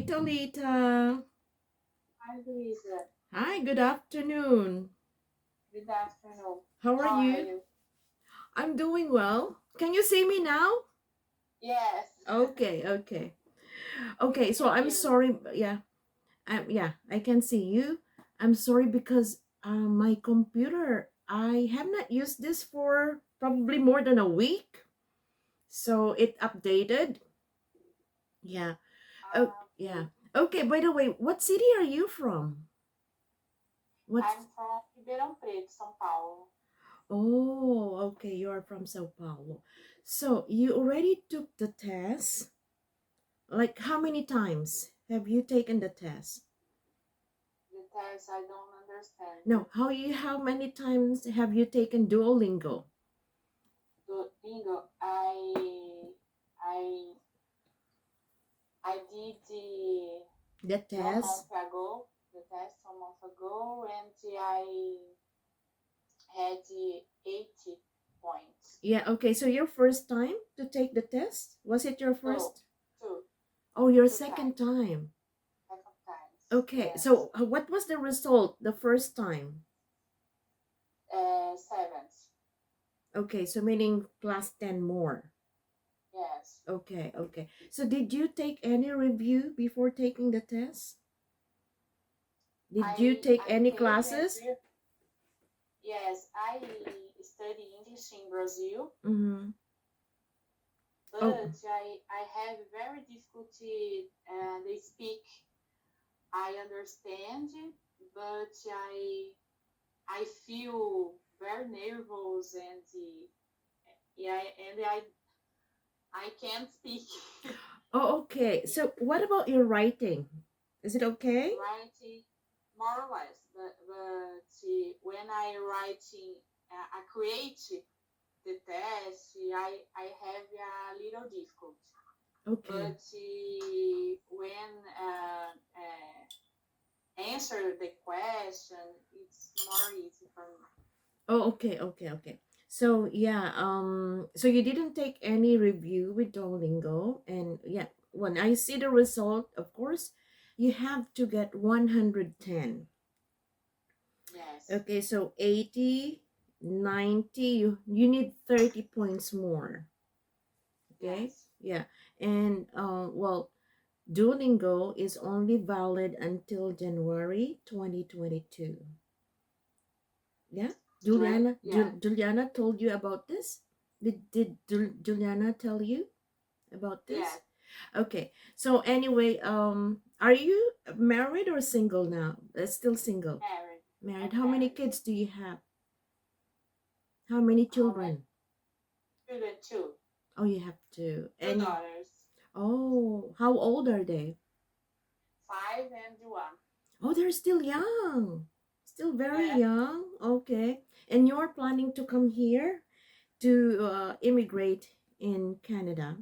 Hi, Tolita. Hi, Luisa. Hi, good afternoon. Good afternoon. How are How are you? you? I'm doing well. Can you see me now? Yes, Okay, okay. I Okay, so can I'm hear you. sorry. Yeah, I can see you. I'm sorry because my computer, I have not used this for probably more than a week. So it updated. Yeah. Oh, Okay. yeah. Okay, by the way, what city are you from? What? I'm from Ribeirão Preto, São Paulo. Oh, okay, you're from Sao Paulo. So you already took the test? Like how many times have you taken the test? The test I don't understand you. No, how many times have you taken Duolingo? Duolingo, I did the The 1 month test? ago, the test 1 month ago, and I had the 80 points. Yeah, okay. So your first time to take the test? Was it your No, first? two, Oh, your two second times, time. second times. Okay. Yes, So what was the result the first time? seventh. Okay, so meaning plus 10 more. Yes. Okay, okay. So did you take any review before taking the test? Did you take I any take classes? review. Yes, I study English in Brazil, Mm-hmm. Oh, but I have very difficulty. They speak. I understand, but I feel very nervous and yeah, and I can't speak. oh, okay. So what about your writing? Is it okay? Writing more or less, but when I writing, I create the test, I have a little difficult. Okay. But when answer the question, it's more easy for me. Oh, okay, okay, okay. So yeah, so you didn't take any review with Duolingo, and yeah, when I see the result, of course, you have to get 110. Yes, Okay, so 80, 90, you need 30 points more. Okay, yes, yeah, and well, Duolingo is only valid until January 2022. Yeah, yeah, Juliana told you about this. Did Juliana tell you about yeah. this? Okay, so anyway, are you married or single now? Still single. Married. Married. I'm How many married. kids do you have? How many How many children? children? Two, Oh, you have two. two And daughters, oh, how old are they? 5 and 1. Oh, they're still young. Still very Yeah, young. Okay. And you're planning to come here to immigrate in Canada.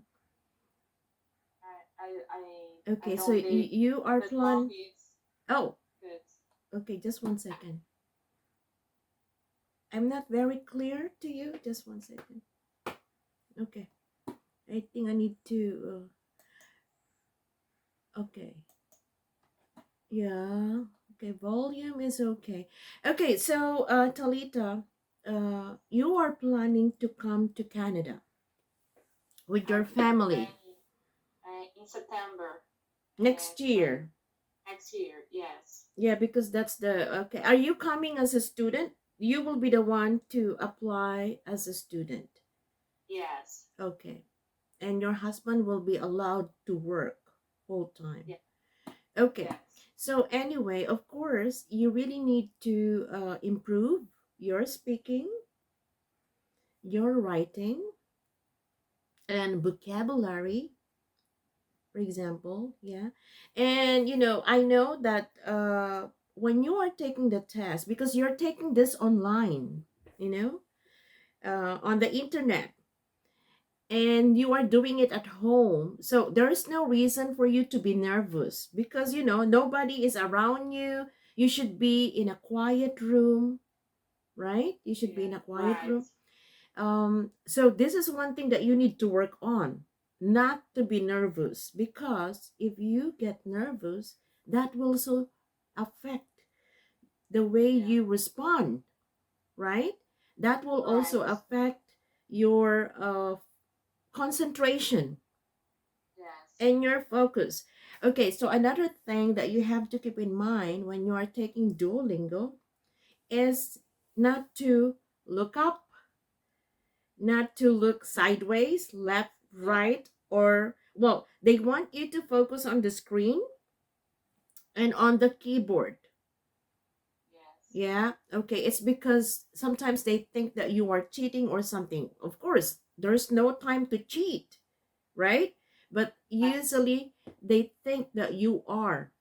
I Okay, so don't you are the talk plan. is Oh, good. okay. Just 1 second. I'm not very clear to you. Just 1 second. Okay. I think I need to. Okay. Yeah. Okay. Volume is okay. Okay. So, Talita, you are planning to come to Canada with your I'm family planning in September next 20 year. next year. Yes, Yeah, because that's the okay. Are you coming as a student? You will be the one to apply as a student. yes, Okay. And your husband will be allowed to work full time. yeah, Okay. yes, So anyway, of course, you really need to improve your speaking, your writing, and vocabulary, for example. Yeah. And I know that when you are taking the test, because you're taking this online, you know, on the internet, and you are doing it at home, so there's no reason for you to be nervous because nobody is around you. You should be in a quiet room, right? You should be in yeah, a quiet right. room. So this is one thing that you need to work on. not to be nervous, because if you get nervous, that will also affect the way Yeah. you respond, right? That will also Right. affect your concentration Yes. and your focus. Okay, so another thing that you have to keep in mind when you are taking Duolingo is not to look up, not to look sideways, left, Yeah. right, or, well, they want you to focus on the screen and on the keyboard. Yes. Yeah, okay. It's because sometimes they think that you are cheating or something. Of course, there's no time to cheat, right? But Right. usually they think that you are.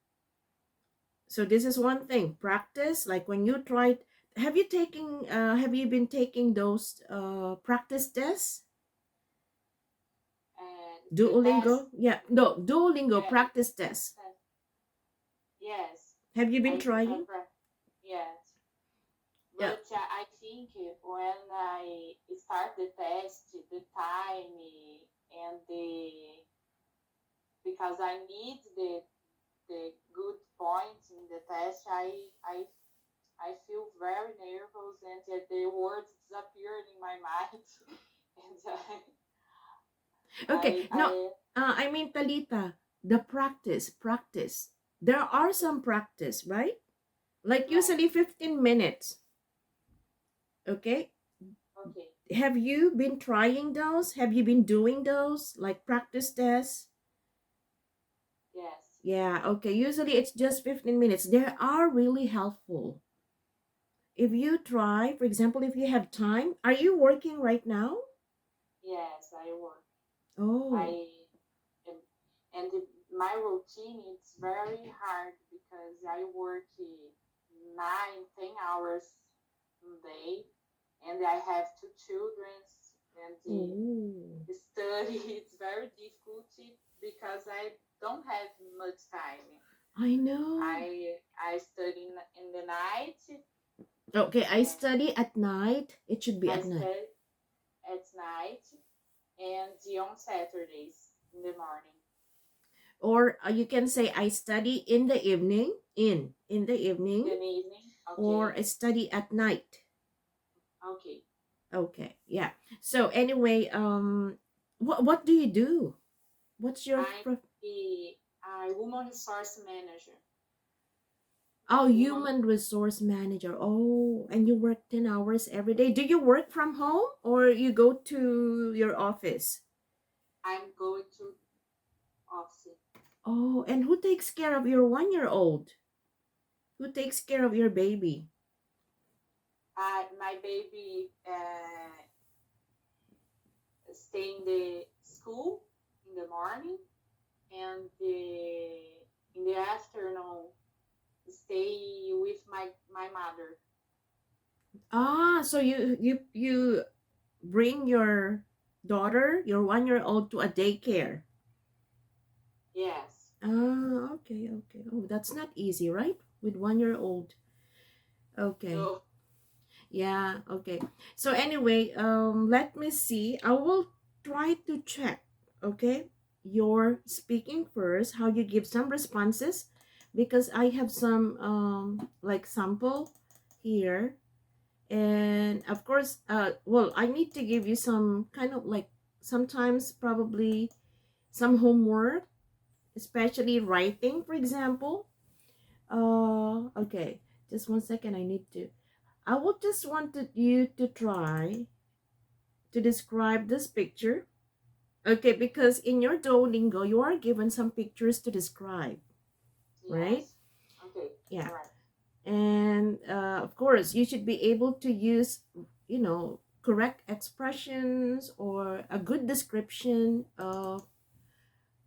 So this is one thing. Practice, like when you tried, have you been taking those practice tests? And the test. Duolingo? Yeah, no, Duolingo Yeah. practice tests. Test. Yes. Have you been I trying? yes. Yeah. But I think when I start the test, the time and the because I need the good points in the test, I feel very nervous and the words disappeared in my mind, and Okay. No, I I mean, Talita, the practice. There are some practice, right? Like right. usually 15 minutes. Okay. Okay. Have you been trying those? Have you been doing those like practice tests? Yes. Yeah, okay. Usually it's just 15 minutes. They are really helpful. If you try, for example, if you have time, are you working right now? Yes. I work. Oh, I am, and my routine is very hard because I work 9, 10 hours a day, and I have two children, and oh, the study it's very difficult because I don't have much time. I know. I study in the night, Okay, I and study at night. It should be I at night. study at night and on Saturdays in the morning. Or you can say I study in the evening, in the In evening, the evening, or okay, I study at night. okay. Okay, yeah. So anyway, what do you do? What's your I'm a woman resource manager. Oh, Woman, human resource manager. Oh, and you work 10 hours every day. Do you work from home or you go to your office? I'm going to office. Oh, and who takes care of your 1 year old? Who takes care of your baby? My baby stay in the school in the morning, and in the afternoon stay with my mother. Ah, so you bring your daughter, your 1 year old, to a daycare. Yes. Ah, okay, okay. Oh, that's not easy, right? With 1 year old. Okay. No. Yeah, okay. So anyway, let me see. I will try to check, okay, your speaking first, how you give some responses, because I have some like sample here. And of course, well, I need to give you some kind of like sometimes probably some homework, especially writing, for example. Okay, just 1 second. I would just wanted you to try to describe this picture. Okay, because in your Duolingo, you are given some pictures to describe, right? Yes. Okay. Yeah. All right. And of course, you should be able to use, correct expressions or a good description of,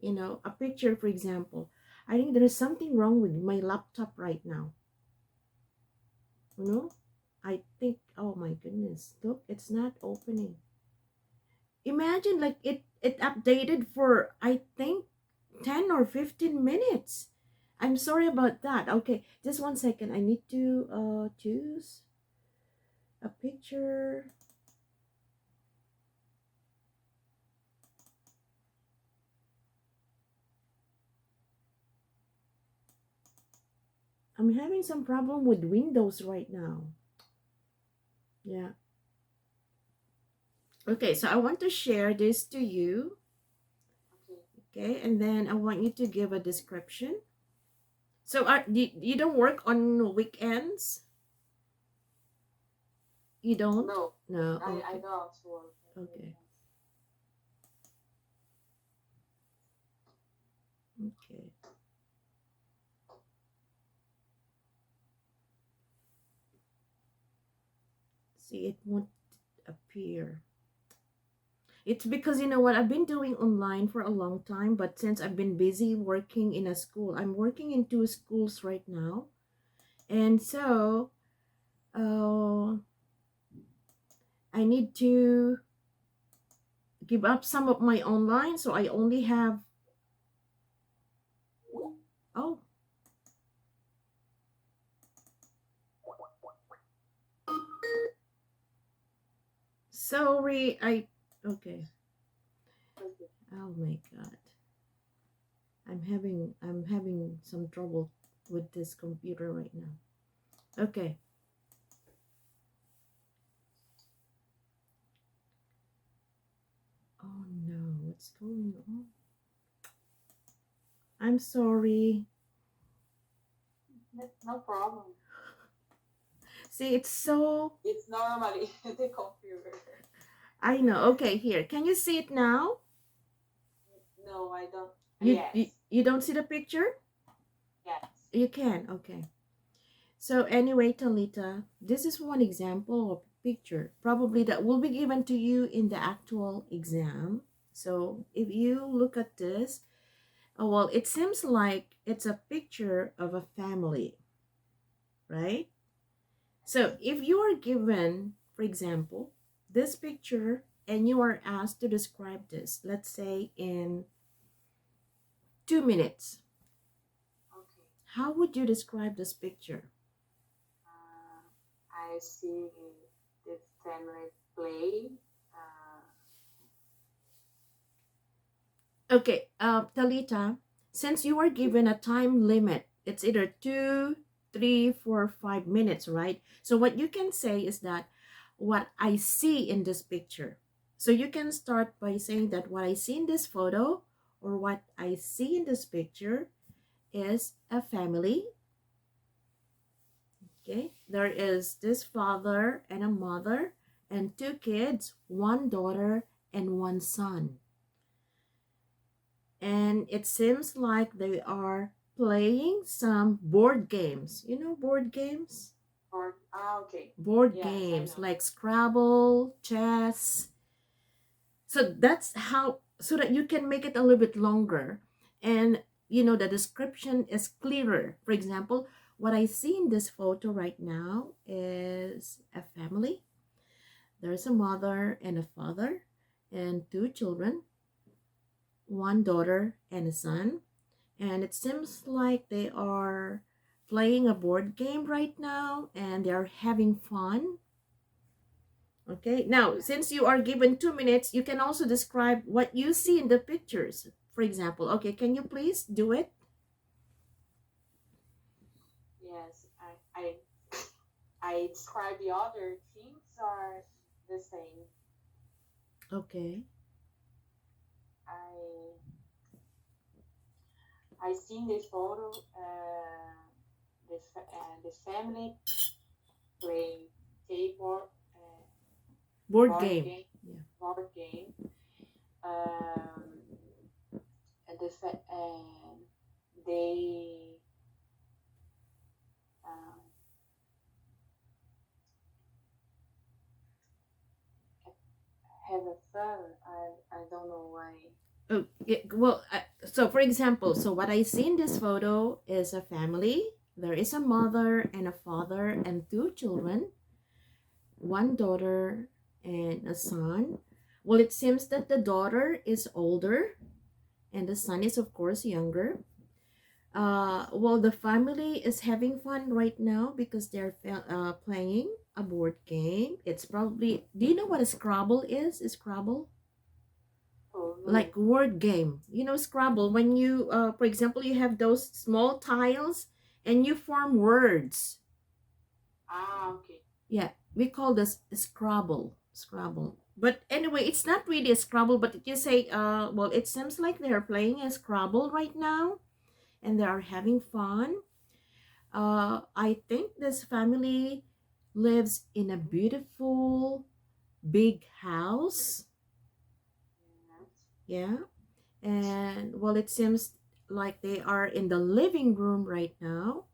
a picture, for example. I think there is something wrong with my laptop right now. You know, I think, oh my goodness, look, it's not opening. Imagine like it updated for I think 10 or 15 minutes. I'm sorry about that. Okay, just 1 second. I need to choose a picture. I'm having some problem with Windows right now. Yeah. Okay, so I want to share this to you. Okay. Okay, and then I want you to give a description. So you don't work on weekends? You don't? No, No, I okay. don't work in Okay. weekends. Okay. See, it won't appear. It's because you know what, I've been doing online for a long time, but since I've been busy working in a school, I'm working in two schools right now. And so uh, I need to give up some of my online, so I only have, oh, sorry, okay. Okay. Oh my god. I'm having some trouble with this computer right now. Okay. Oh no, what's going on? I'm sorry. No problem. See, it's so, It's normally the computer. I know. Okay, here. Can you see it now? No, I don't. You Yes, you, you don't see the picture? yes. You can. Okay. So anyway, Talita, this is one example of picture probably that will be given to you in the actual exam. So if you look at this, oh, well, it seems like it's a picture of a family, right? So if you are given, for example, this picture and you are asked to describe this, let's say in 2 minutes, Okay. how would you describe this picture? I see the family play. Okay, Talita, since you are given a time limit, it's either 2, 3, 4, 5 minutes, right? So what you can say is that what I see in this picture. So you can start by saying that what I see in this photo or what I see in this picture is a family. Okay, there is this father and a mother and two kids, one daughter and one son. And it seems like they are playing some board games. You know, board games? Okay. Board Yes, I games know. like Scrabble, chess. So that's how, so that you can make it a little bit longer. And, you know, the description is clearer. For example, what I see in this photo right now is a family. There's a mother and a father and two children, one daughter and a son. And it seems like they are playing a board game right now and they're having fun. Okay, now since you are given 2 minutes, you can also describe what you see in the pictures. For example, okay, can you please do it? Yes, I describe the other things are the same. Okay. I seen this photo. The family play keyboard Board board game. game. Yeah. Board game. Um, and they um, have a fun. I don't know why. Oh, well, so for example, so what I see in this photo is a family. There is a mother and a father and two children, one daughter and a son. Well, it seems that the daughter is older and the son is, of course, younger. Well, the family is having fun right now because they're playing a board game. It's probably, do you know what a Scrabble is? Is Scrabble? Oh no. Like word game. You know, Scrabble, when you, for example, you have those small tiles and you form words. Ah, okay. Yeah, we call this Scrabble. Scrabble. But anyway, it's not really a Scrabble, but you say, well, it seems like they're playing a Scrabble right now and they are having fun. I think this family lives in a beautiful big house. Yes. Yeah. And well, it seems like they are in the living room right now.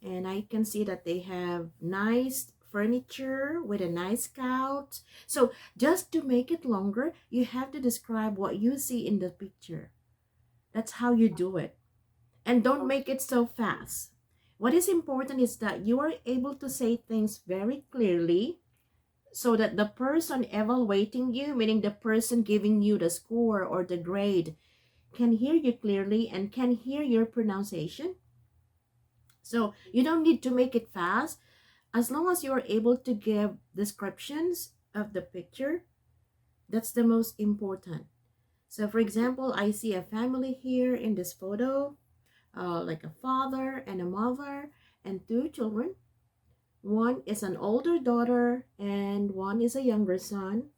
And I can see that they have nice furniture with a nice couch. So just to make it longer, you have to describe what you see in the picture. That's how you do it. And don't Okay. make it so fast. What is important is that you are able to say things very clearly so that the person evaluating you, meaning the person giving you the score or the grade, can hear you clearly and can hear your pronunciation. So you don't need to make it fast. As long as you are able to give descriptions of the picture, that's the most important. So for example, I see a family here in this photo, like a father and a mother and two children. One is an older daughter and one is a younger son,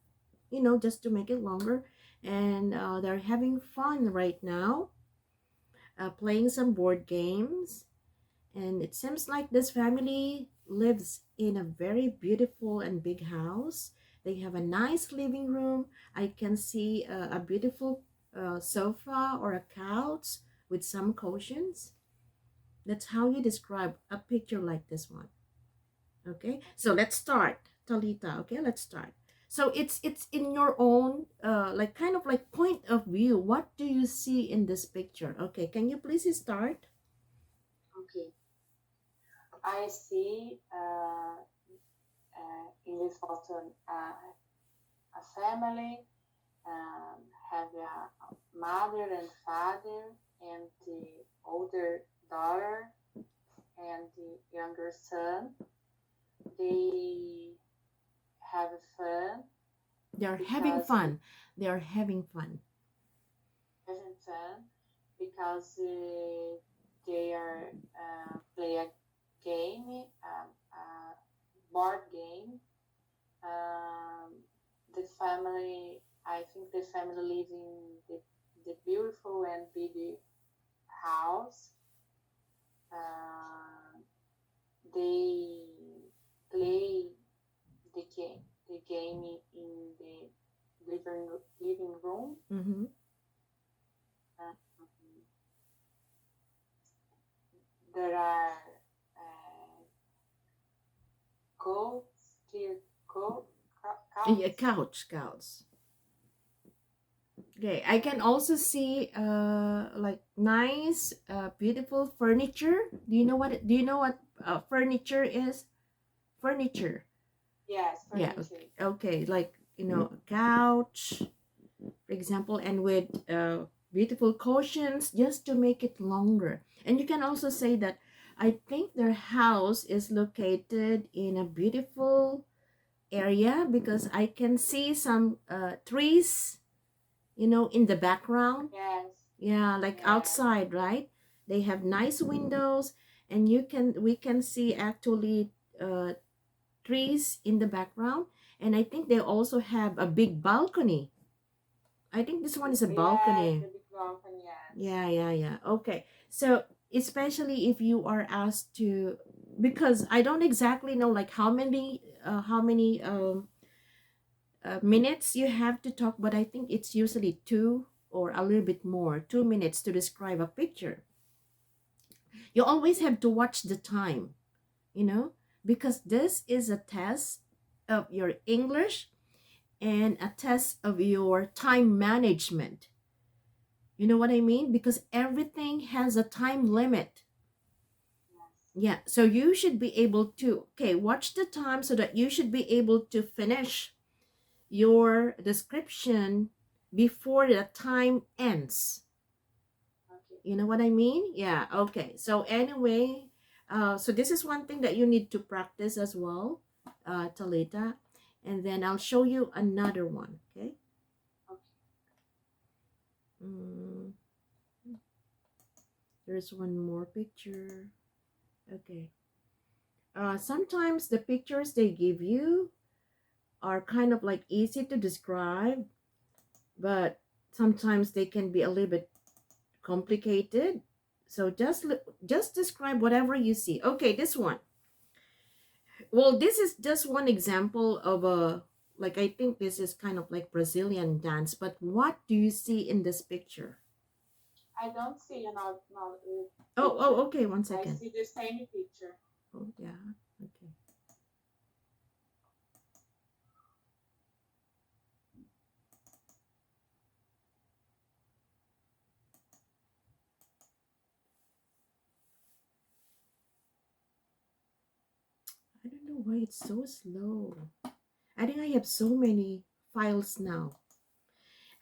just to make it longer. And they're having fun right now, playing some board games. And it seems like this family lives in a very beautiful and big house. They have a nice living room. I can see a beautiful sofa or a couch with some cushions. That's how you describe a picture like this one. Okay, so let's start, Talita. Okay, let's start. So it's in your own like kind of like point of view. What do you see in this picture? Okay, can you please start? Okay. I see in this photo a family have a mother and father and the older daughter and the younger son. They have fun They're having because fun. They are having fun. having fun because they are play a game, a board game. Um, the family, I think the family lives in the beautiful and big house. Uh, they play the game in the living room. Mm-hmm. Uh, there are uh, coats, clear Yeah, couches. couch. Okay, I can also see like nice beautiful furniture. Do you know what furniture is? Furniture. Yes, Yeah, furniture. okay, like a couch, for example, and with beautiful cushions just to make it longer. And you can also say that I think their house is located in a beautiful area because I can see some trees, in the background. Yes, Yeah, like yes, outside, right? They have nice windows, and we can see actually uh, trees in the background. And I think they also have a big balcony. I think this one is a yes, balcony. the big balcony, yes. Yeah. Okay. So especially if you are asked to, because I don't exactly know like how many minutes you have to talk, but I think it's usually 2 or a little bit more, 2 minutes to describe a picture. You always have to watch the time, you know, because this is a test of your English and a test of your time management. You know what I mean? Because everything has a time limit. Yes. Yeah, so you should be able to, okay, watch the time so that you should be able to finish your description before the time ends. Okay. You know what I mean? Yeah, okay. So anyway, so this is one thing that you need to practice as well, Talita. And then I'll show you another one, okay? Okay. Mm, there's one more picture. Okay. Sometimes the pictures they give you are kind of like easy to describe, but sometimes they can be a little bit complicated. So just describe whatever you see. Okay, this one. Well, this is just one example of a, like, I think this is kind of like Brazilian dance, but what do you see in this picture? I don't see another Oh, picture. okay, one I second. see the same picture. Oh, yeah. Okay. I don't know why it's so slow. I think I have so many files now.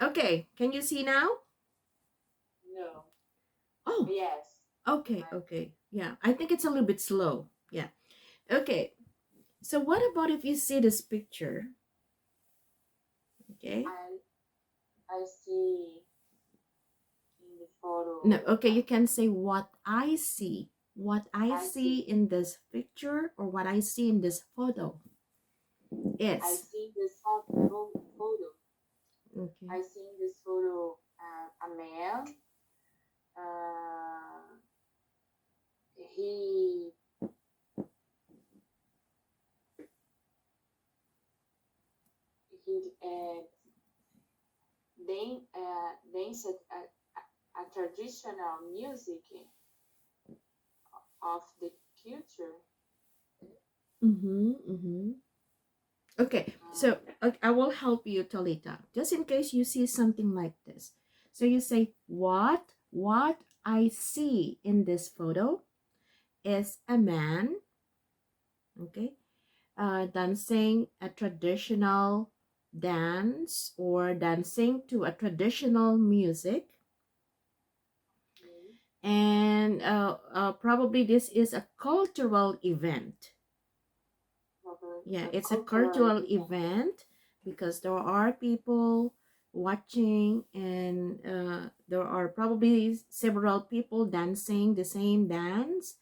Okay, can you see now? No. Oh, Yes. okay, okay. Yeah, I think it's a little bit slow. Yeah. Okay. So what about if you see this picture? Okay. I see in the No, photo. okay, you can say what I see. What I I see see. in this picture or what I see in this photo I is. see this photo. Okay. I see in this photo a man. Uh, he he danced a traditional music of the culture. Mm-hmm, mm-hmm. Okay, so I will help you, Talita, just in case you see something like this. So you say, what I see in this photo is a man, okay, dancing a traditional dance or dancing to a traditional music. Okay. And probably this is a cultural event. Yeah, A it's a cultural cultural event. event because there are people watching and there are probably several people dancing the same dance.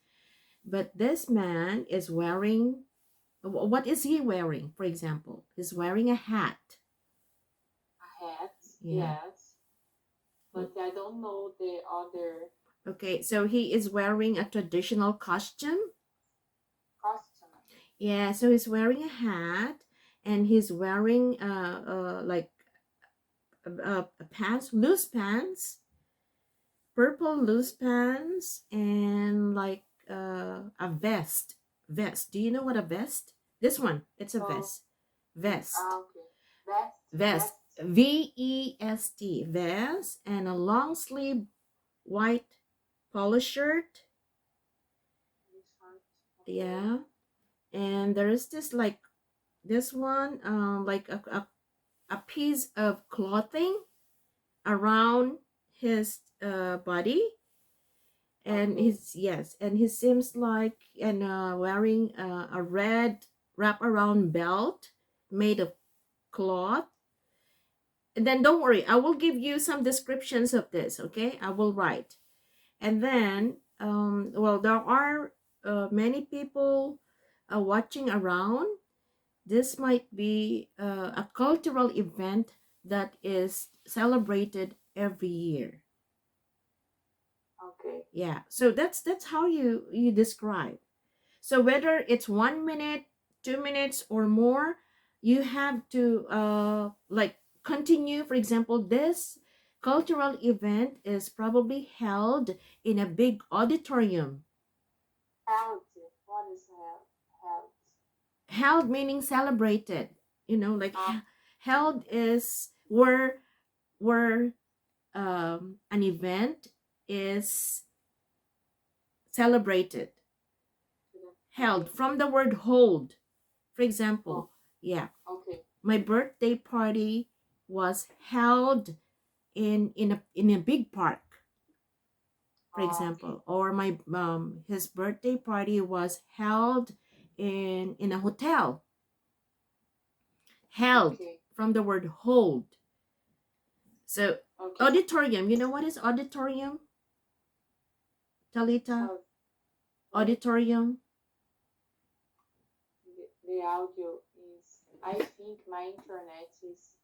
But this man is wearing, what is he wearing? For example, he's wearing a hat. A hat, Yeah. yes, but I don't know the other Okay, so he is wearing a traditional costume. costume. Yeah, so he's wearing a hat and he's wearing like pants, loose pants, purple loose pants, and like a vest. Vest. Do you know what a vest? This one, it's a Oh, vest. Vest. okay. Vest, Vest. vest. VEST. Vest and a long sleeve white polo shirt. Okay. Yeah. And there is this like this one, like a piece of clothing around his body, and Okay. he's, yes, and he seems like and wearing a red wrap around belt made of cloth. And then don't worry, I will give you some descriptions of this. Okay, I will write. And then well, there are many people watching around. This might be a cultural event that is celebrated every year. Okay. Yeah, so that's how you describe. So whether it's 1 minute, 2 minutes, or more, you have to like continue. For example, this cultural event is probably held in a big auditorium. Health. What is health? Health. Held meaning celebrated. Like Ah, held is where an event is celebrated. Held okay. from the word hold. For Oh, example, yeah, okay. my birthday party was held in a big park, for Okay. example, or my his birthday party was held in a hotel. Held Okay. from the word hold. So Okay. auditorium, you know what is auditorium, Talita? Health. Auditorium. The audio is, I think my internet is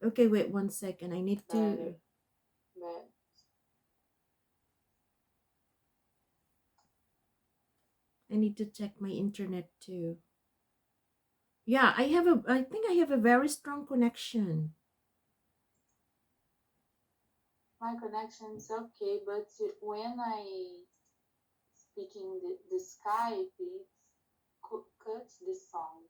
Okay, wait 1 second. I need to. better. But I need to check my internet too. Yeah, I think I have a very strong connection. my connection is okay, but when I speaking the Skype, it cuts the song.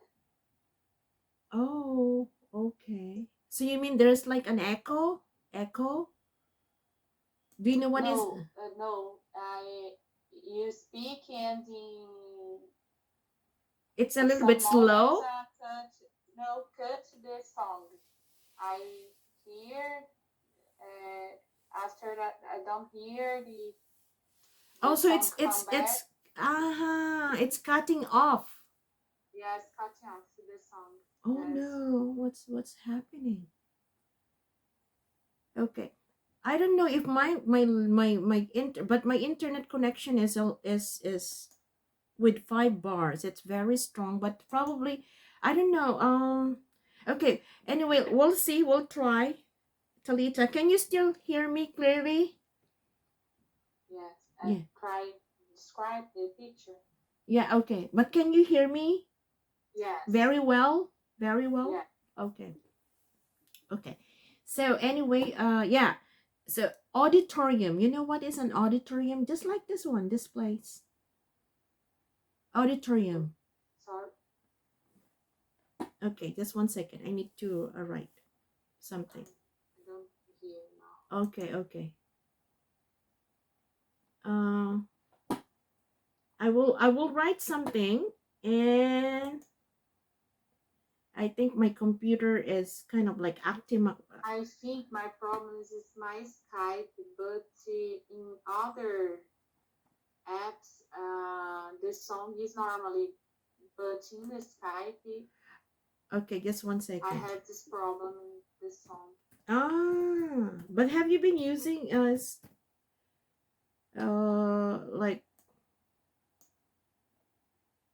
Oh, okay. So you mean there's like an echo? Echo? Do you know what is? No. You speak and It's a in little bit some moments slow. cut the song. I hear after that I don't hear the Oh, so song come back. it's cutting off. Yes, cutting off the song. Oh Yes. no, what's happening? Okay. I don't know if but my internet connection is with 5 bars. It's very strong, but probably I don't know. Okay. Anyway, we'll see. We'll try. Talita, can you still hear me clearly? Yes. Yeah. Describe the picture. Yeah, okay. But can you hear me? Yes. Very well? Very well? Yeah. Okay. Okay. So anyway, yeah. So auditorium. You know what is an auditorium? Just like this one, this place. Auditorium. Sorry. Okay, just 1 second. I need to write something. I don't hear now. Okay, okay. I will write something, and I think my computer is kind of like acting up. I think my problem is my Skype, but in other apps, the song is normally, but in the Skype, Okay, just 1 second. I have this problem in the song. But have you been using like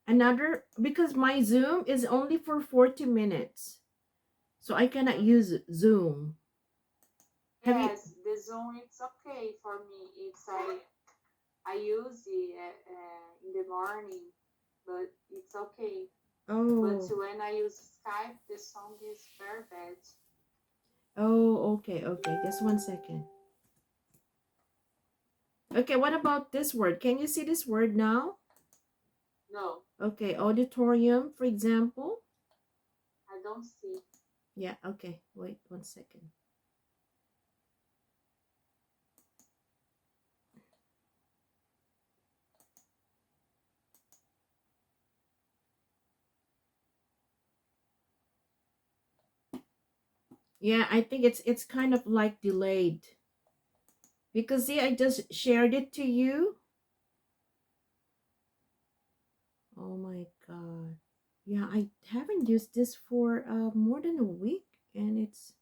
another, because my Zoom is only for 40 minutes, so I cannot use Zoom. Yes, the Zoom it's okay for me. It's I use it in the morning, but it's okay. But Oh, when I use Skype, the song is very bad. oh, okay, just 1 second. Okay, what about this word? Can you see this word now? No, Okay, auditorium, for example. I don't see. Yeah, okay, wait 1 second. Yeah, I think it's kind of like delayed. Because see, I just shared it to you. Oh my god. Yeah, I haven't used this for more than a week, and it's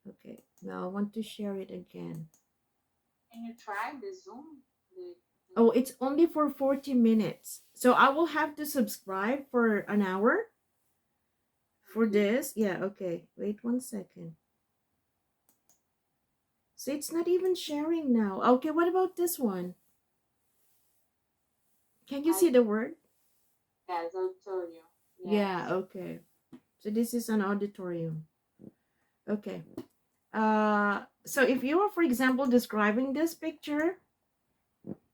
okay. Now I want to share it again. Can you try the Zoom? Oh, it's only for 40 minutes. So I will have to subscribe for an hour for this. Yeah, okay. Wait 1 second. So it's not even sharing now. Okay, what about this one? Can you see the word? Yes, auditorium. Yes. Yeah, okay. So this is an auditorium. Okay. So if you are, for example, describing this picture,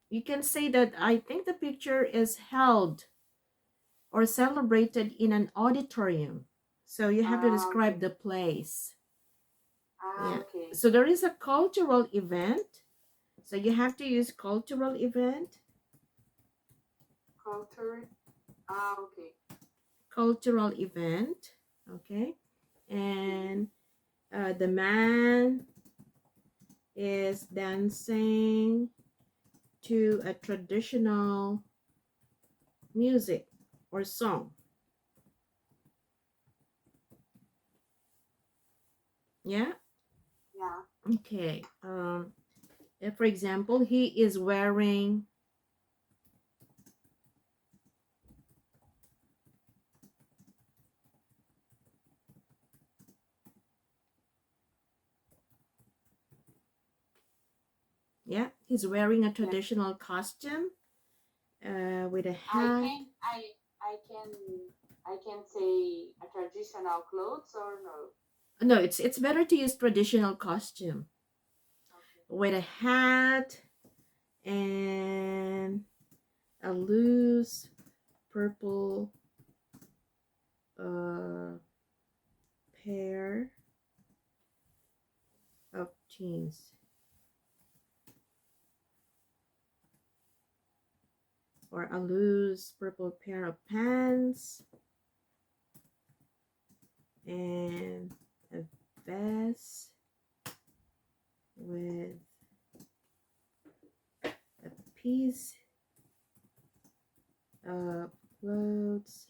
you can say that I think the picture is held or celebrated in an auditorium. So you have to describe the place. Yeah. Okay. So there is a cultural event. So you have to use cultural event. Culture. Okay. Cultural event. Okay. And the man is dancing to a traditional music or song. Yeah. Yeah. Okay. If, for example, he is wearing Yeah, he's wearing a traditional costume with a I hat. can I can I can say a traditional clothes or no? No, it's better to use traditional costume Okay. with a hat and a loose purple uh, pair of jeans or a loose purple pair of pants and a vest with a piece of clothes.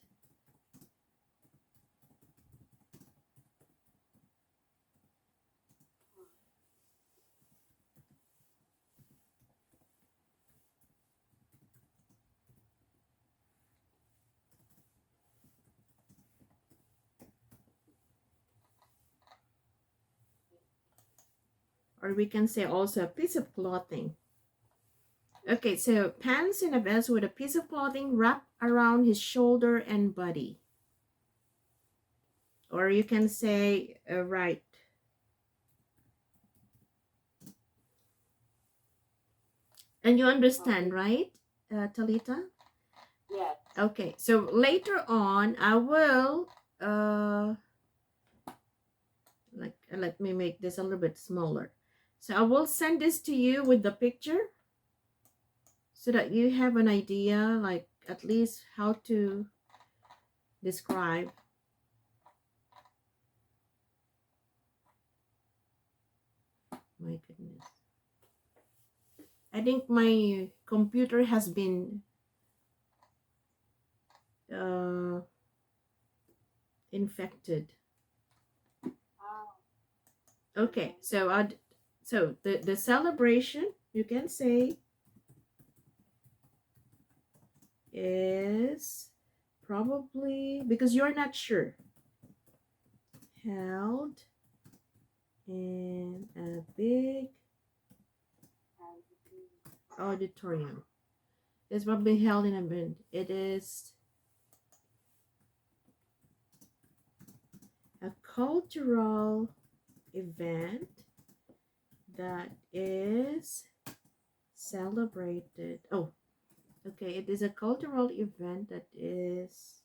Or we can say also a piece of clothing. Okay, so pants and a vest with a piece of clothing wrapped around his shoulder and body. Or you can say, right. And you understand, Okay. right, Talita? Yes. Okay, so later on, I will, let me make this a little bit smaller. So I will send this to you with the picture so that you have an idea, like at least how to describe. My goodness. I think my computer has been uh, infected. Ah, Okay, so so the celebration you can say is probably because you're not sure held in a big auditorium. It's probably held in a big. It is a cultural event that is celebrated. Oh, okay. It is a cultural event that is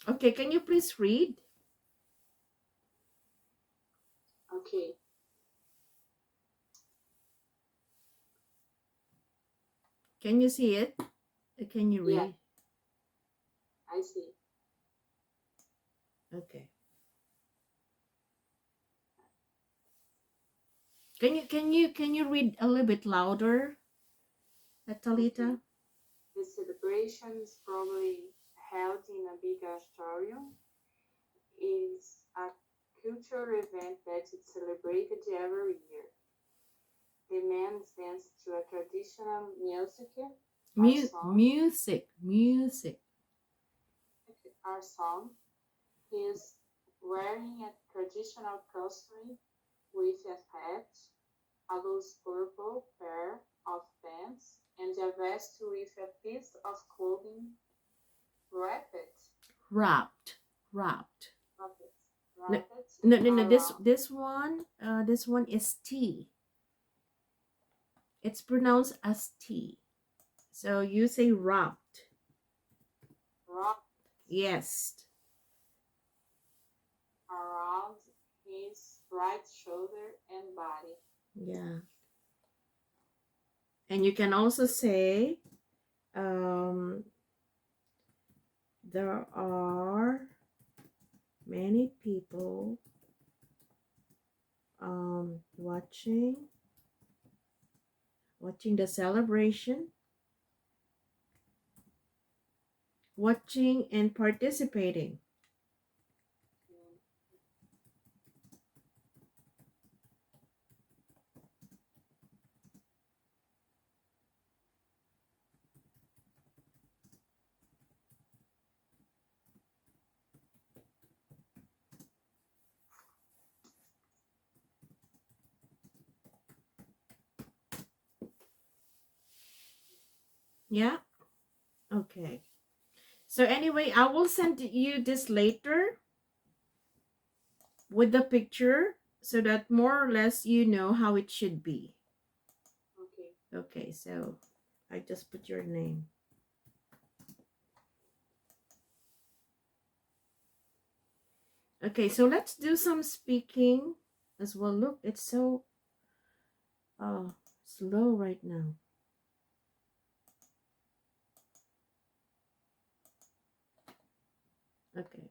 okay. Can you please read? okay. Can you see it? Can you Yeah, read? I see. Okay. Can you read a little bit louder, Okay. Talita? The celebration is probably held in a big auditorium. Is a cultural event that is celebrated every year. The men dance to a traditional music or song. Music. Our song. He is wearing a traditional costume with a hat, a loose purple pair of pants, and a vest with a piece of clothing wrapped, Wrapped. Wrapped. wrapped, No, wrapped no. This around. this one is T. It's pronounced as T. So you say wrapped. Wrapped Yes. around his right shoulder and body. Yeah. And you can also say um, there are many people watching the celebration, watching and participating. Yeah. Okay. So anyway, I will send you this later with the picture so that more or less you know how it should be. Okay. Okay, so I just put your name. Okay, so let's do some speaking as well. Look, it's so slow right now. Okay.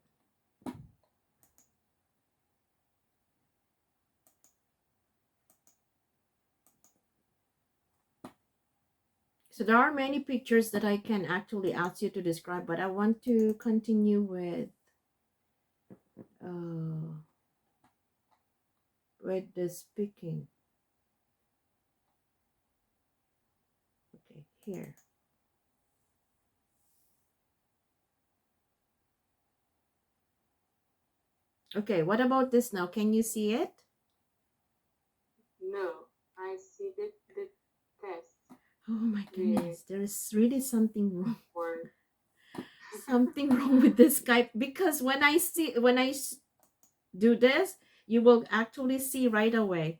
So there are many pictures that I can actually ask you to describe, but I want to continue uh with the speaking. Okay, here. Okay, what about this now? Can you see it? No, I see the test. Oh my The goodness, there's really something wrong. word. Something wrong with this Skype because when I do this, you will actually see right away.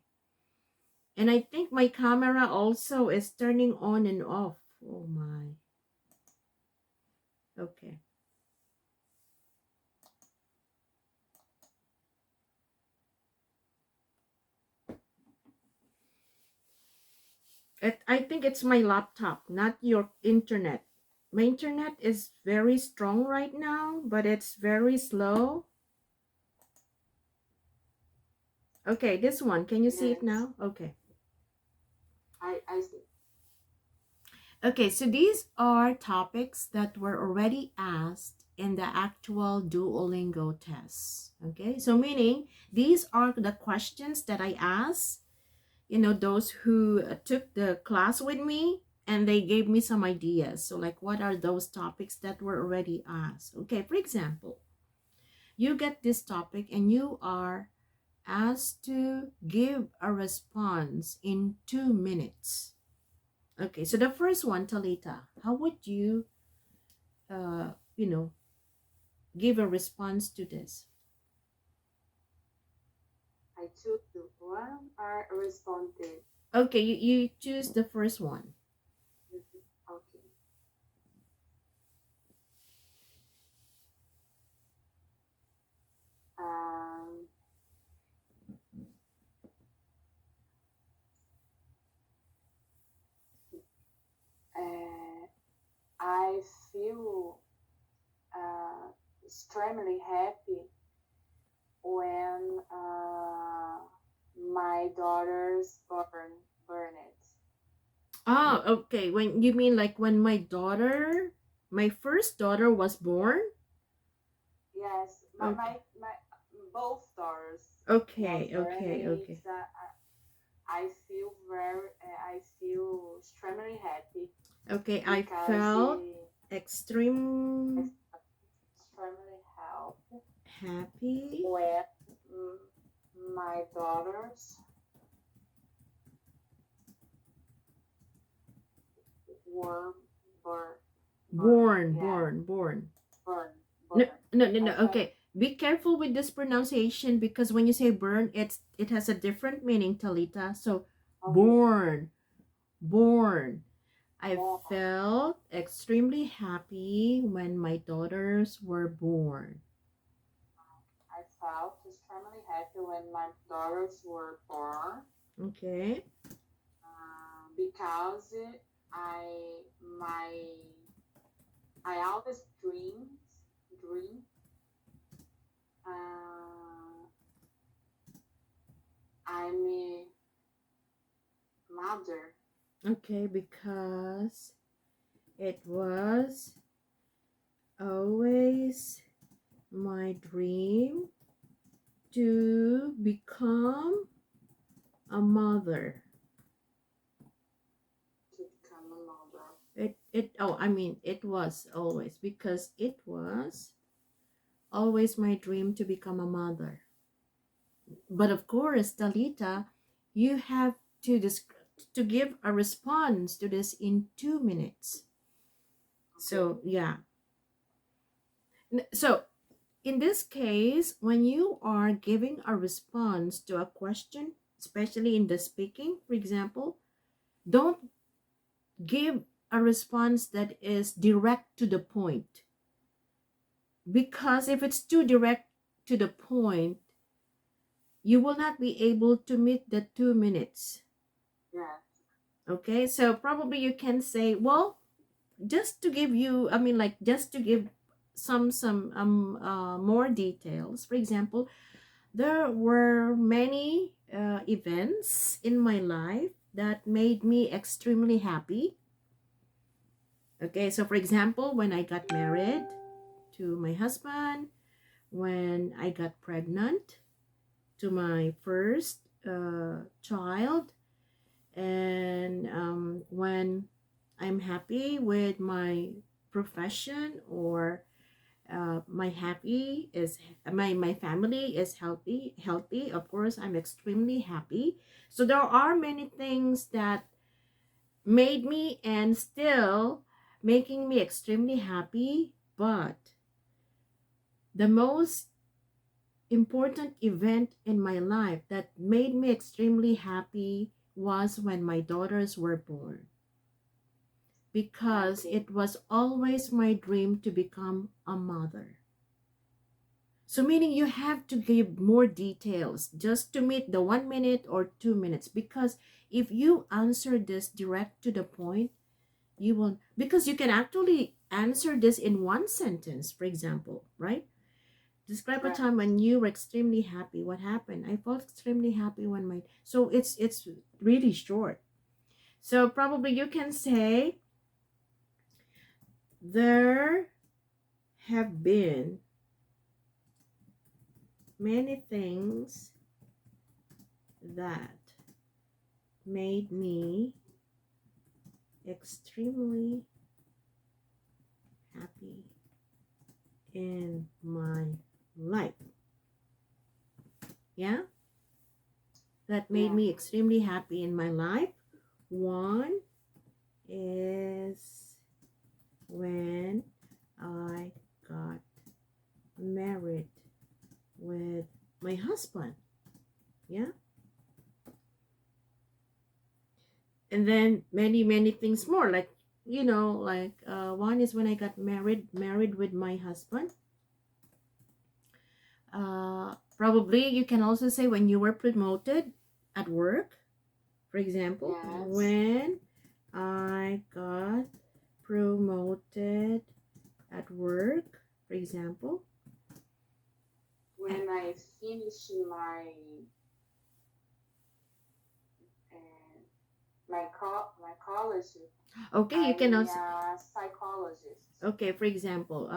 And I think my camera also is turning on and off. Oh my. Okay. I think it's my laptop, not your internet. My internet is very strong right now, but it's very slow. Okay, this one. Can you see it Yes, now? Okay. I see. Okay, so these are topics that were already asked in the actual Duolingo tests. Okay, so meaning these are the questions that I asked, those who took the class with me, and they gave me some ideas. So like, what are those topics that were already asked? Okay, for example, you get this topic and you are asked to give a response in 2 minutes. Okay, so the first one, Talita, how would you, uh, you know, give a response to this? I took the one I responded. Okay, you choose the first one. Mhm. Okay. Um, uh, I feel extremely happy when my daughter's born it. Ah, okay. When you mean like when my first daughter was born? Yes, Okay. my both daughters was Okay, born. okay, okay. It's I feel I feel extremely happy Okay, I because felt I extreme felt extremely happy happy. when my daughters were born. Born, Yeah, born, born. born, No, born. no, no, I no. felt Okay. Be careful with this pronunciation because when you say burn, it has a different meaning, Talita. So okay. born, born. I Born. felt extremely happy when my daughters were born. I felt extremely happy when my daughters were born Okay. because I my I always dream uh, I'm a mother Okay, because it was always my dream to become a mother. to become a mother. It was always because it was always my dream to become a mother. But of course, Talita, you have to give a response to this in 2 minutes. Okay. So yeah. So in this case, when you are giving a response to a question, especially in the speaking, for example, don't give a response that is direct to the point. Because if it's too direct to the point, you will not be able to meet the 2 minutes. Yeah. Okay, so probably you can say, well, just to give you, I mean, like, just to give some more details. For example, there were many events in my life that made me extremely happy. Okay, so for example, when I got married to my husband, when I got pregnant to my first child, and when I'm happy with my profession, or my family is healthy, of course I'm extremely happy. So there are many things that made me and still making me extremely happy, but the most important event in my life that made me extremely happy was when my daughters were born, because Okay. it was always my dream to become a mother. So meaning you have to give more details just to meet the 1 minute or 2 minutes, because if you answer this direct to the point, you won't, because you can actually answer this in one sentence, for example, right? Describe a Right. time when you were extremely happy. What happened? I felt extremely happy when my, so it's really short. So probably you can say, there have been many things that made me extremely happy in my life. Yeah, that made Yeah. me extremely happy in my life. One is when I got married with my husband. Yeah. And then many things more, like, like, one is when I got married with my husband. Probably you can also say when you were promoted at work, for example, Yes. when I got promoted at work, for example. When I finish uh, my college, Okay, you can I also, psychologist. okay, for example,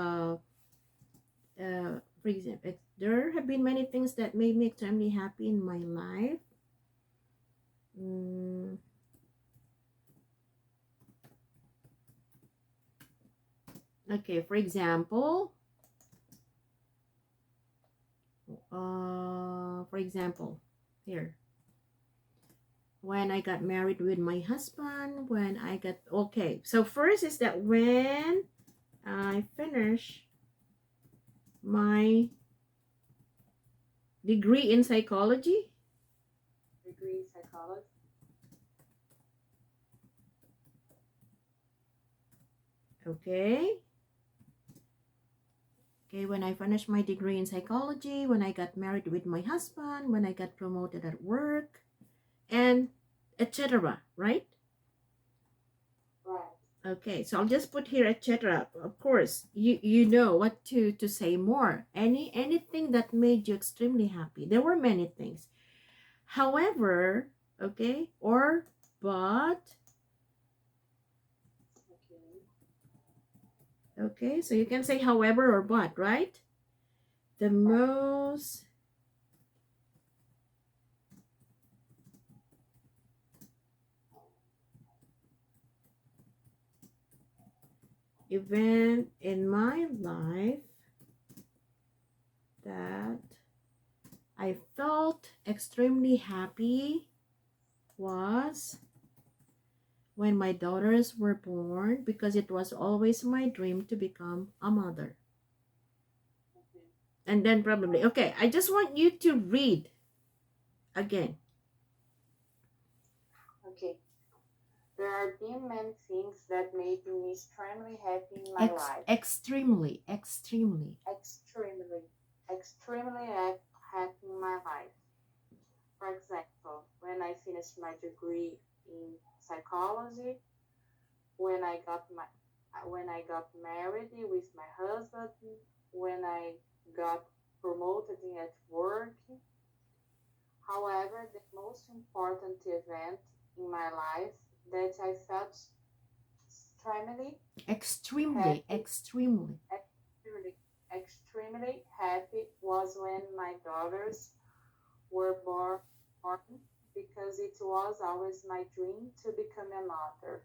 there have been many things that made me extremely happy in my life. Mm, okay, for example, here, when I got married with my husband, when I got, okay, so first is that when I finish my degree in psychology. Degree psychology. Okay. Okay, when I finished my degree in psychology, when I got married with my husband, when I got promoted at work, and etc. Right? Right. Okay, so I'll just put here etc. Of course, you know what to say more. Anything that made you extremely happy. There were many things. However, okay, or but, Okay. okay, so you can say however or but, right? The Right. most event in my life that I felt extremely happy was when my daughters were born, because it was always my dream to become a mother. Okay. And then probably, okay, I just want you to read again. Okay. There have been many things that made me extremely happy in my life. Extremely, extremely. Extremely happy in my life. For example, when I finished my degree in psychology, when I got my when I got married with my husband, when I got promoted at work. However, the most important event in my life that I felt extremely Extremely, happy, extremely. extremely happy was when my daughters were born because it was always my dream to become a mother.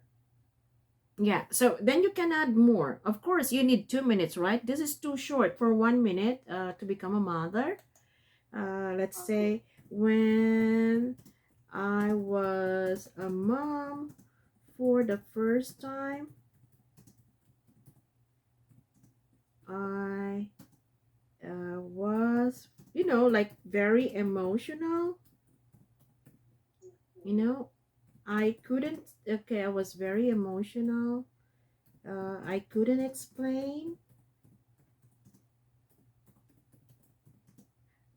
Yeah, so then you can add more. Of course, you need 2 minutes, right? This is too short for 1 minute to become a mother. Let's Okay. say when I was a mom for the first time, I was, like very emotional. You know, I couldn't, okay, I was very emotional. I couldn't explain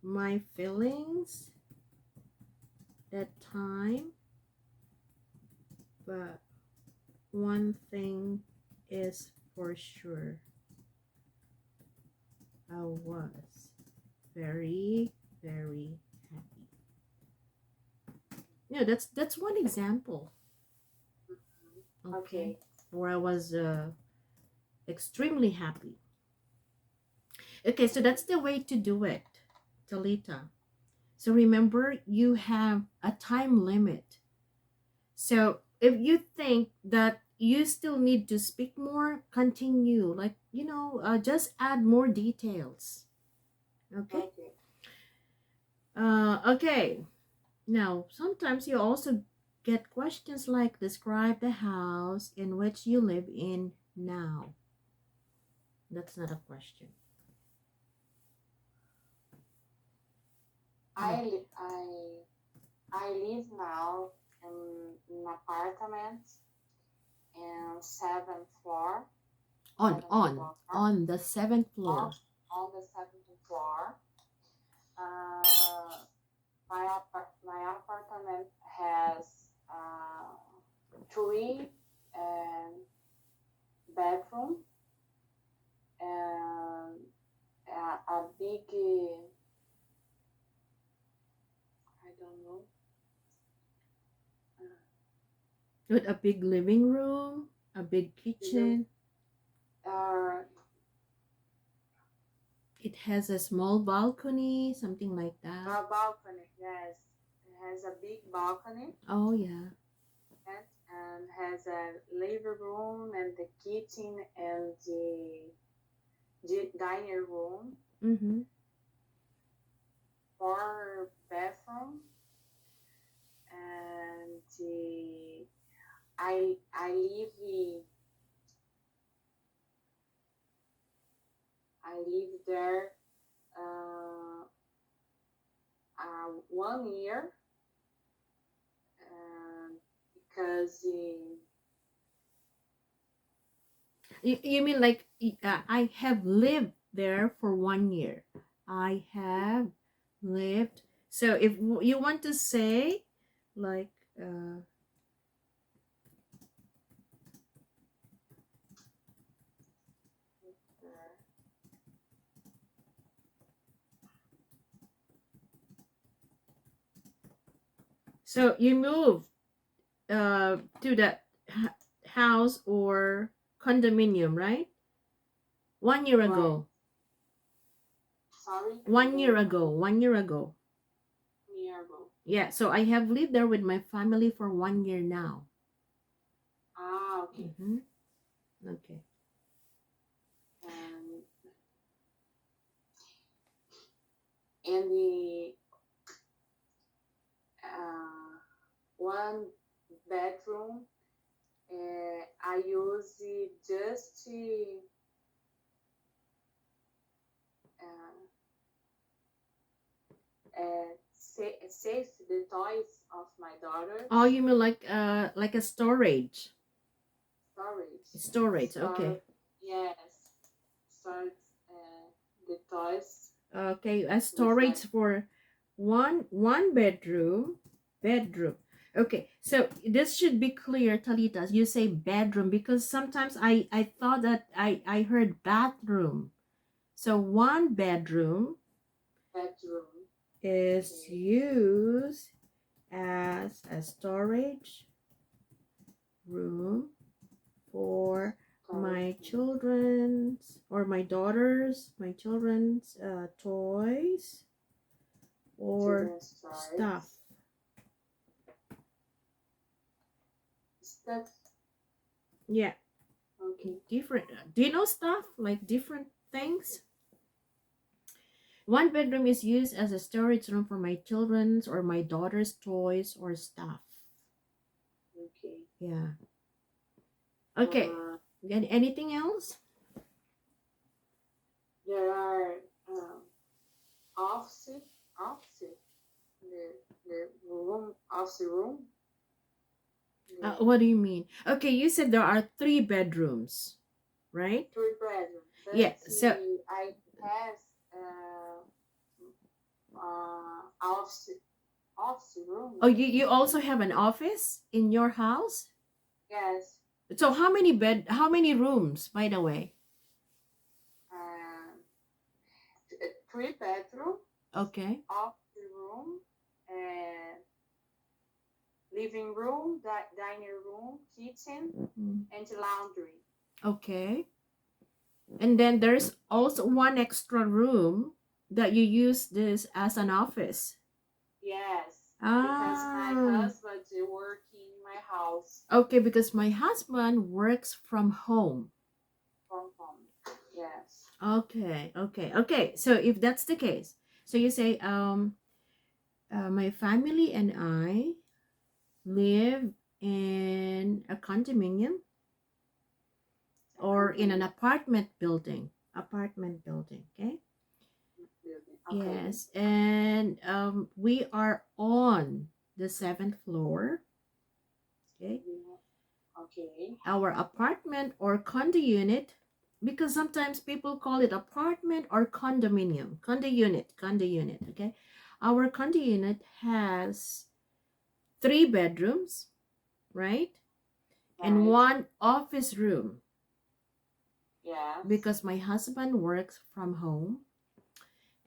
my feelings that time, but one thing is for sure, I was very, very happy. Yeah, that's one example. Okay, Okay. where I was extremely happy. Okay, so that's the way to do it, Talita. So remember, you have a time limit. So if you think that you still need to speak more, continue. Like, just add more details. Okay? Okay. Okay. Now, sometimes you also get questions like describe the house in which you live in now. That's not a question. I No. li- I live now in an apartment in On, seventh on, floor, on the seventh floor. on, on the seventh floor. Uh, my apartment has three um, bedroom and a big, I don't know, With a big living room, a big uh, kitchen. uh, It has a small balcony, something like that. a balcony. Yes, it has a big balcony Oh, yeah. and has a living room and the kitchen and the dining room, Mm-hmm. four bathroom, and I live there uh, 1 year because You mean like I have lived there for 1 year. I have lived. So if you want to say, like, so you moved to that house or condominium, right? 1 year right. ago. Sorry, I 1 year don't ago. 1 year ago. year ago. Yeah. So I have lived there with my family for 1 year now. Ah, okay. Mm-hmm. Okay. Um, and the one bedroom I use it just save the toys of my Oh, daughters. you mean like a storage? Storage. Storage. Store, Okay. yes. Store the toys Okay, a with my storage for one bedroom. Okay, so this should be clear, Talita. You say bedroom because sometimes I thought that I heard bathroom. So one bedroom bedroom. is Okay. used as a storage room for Storage my room. children's or my children's toys or Children's stuff. toys. Stuff. Yeah, Okay. different. Do you know stuff like different things? One bedroom is used as a storage room for my children's or my daughter's toys or stuff. Okay. Yeah. Okay. Anything else? There are office, office, the room, office room. The What do you mean? Okay, you said there are 3 bedrooms, right? 3 bedroom, Yeah. but So, I have office room. oh, you also have an office in your house? Yes, So how many rooms, by the way? um, 3 bedroom, Okay. office room, and living room, dining room, kitchen, Mm. and laundry. Okay. And then there's also one extra room that you use this as an office. Yes, because my Ah. husband work in my house Okay, because my husband works from home. from home. Yes. Okay. So if that's the case, so you say my family and I live in a condominium or in an apartment building. Okay? Okay. Yes, and we are on the 7th floor. Okay, Okay. our apartment or condo unit, because sometimes people call it apartment or condominium. Condo unit. Okay, our condo unit has 3 bedrooms, right, and Right. one office room Yes. because my husband works from home.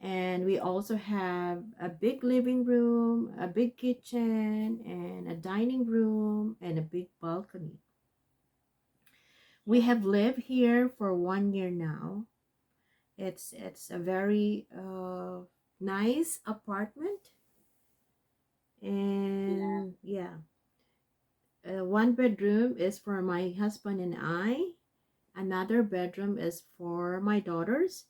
And we also have a big living room, a big kitchen, and a dining room, and a big balcony. We Yeah. have lived here for 1 year now. It's a very nice apartment, Yeah. and yeah, one bedroom is for my husband and I. Another bedroom is for my daughters,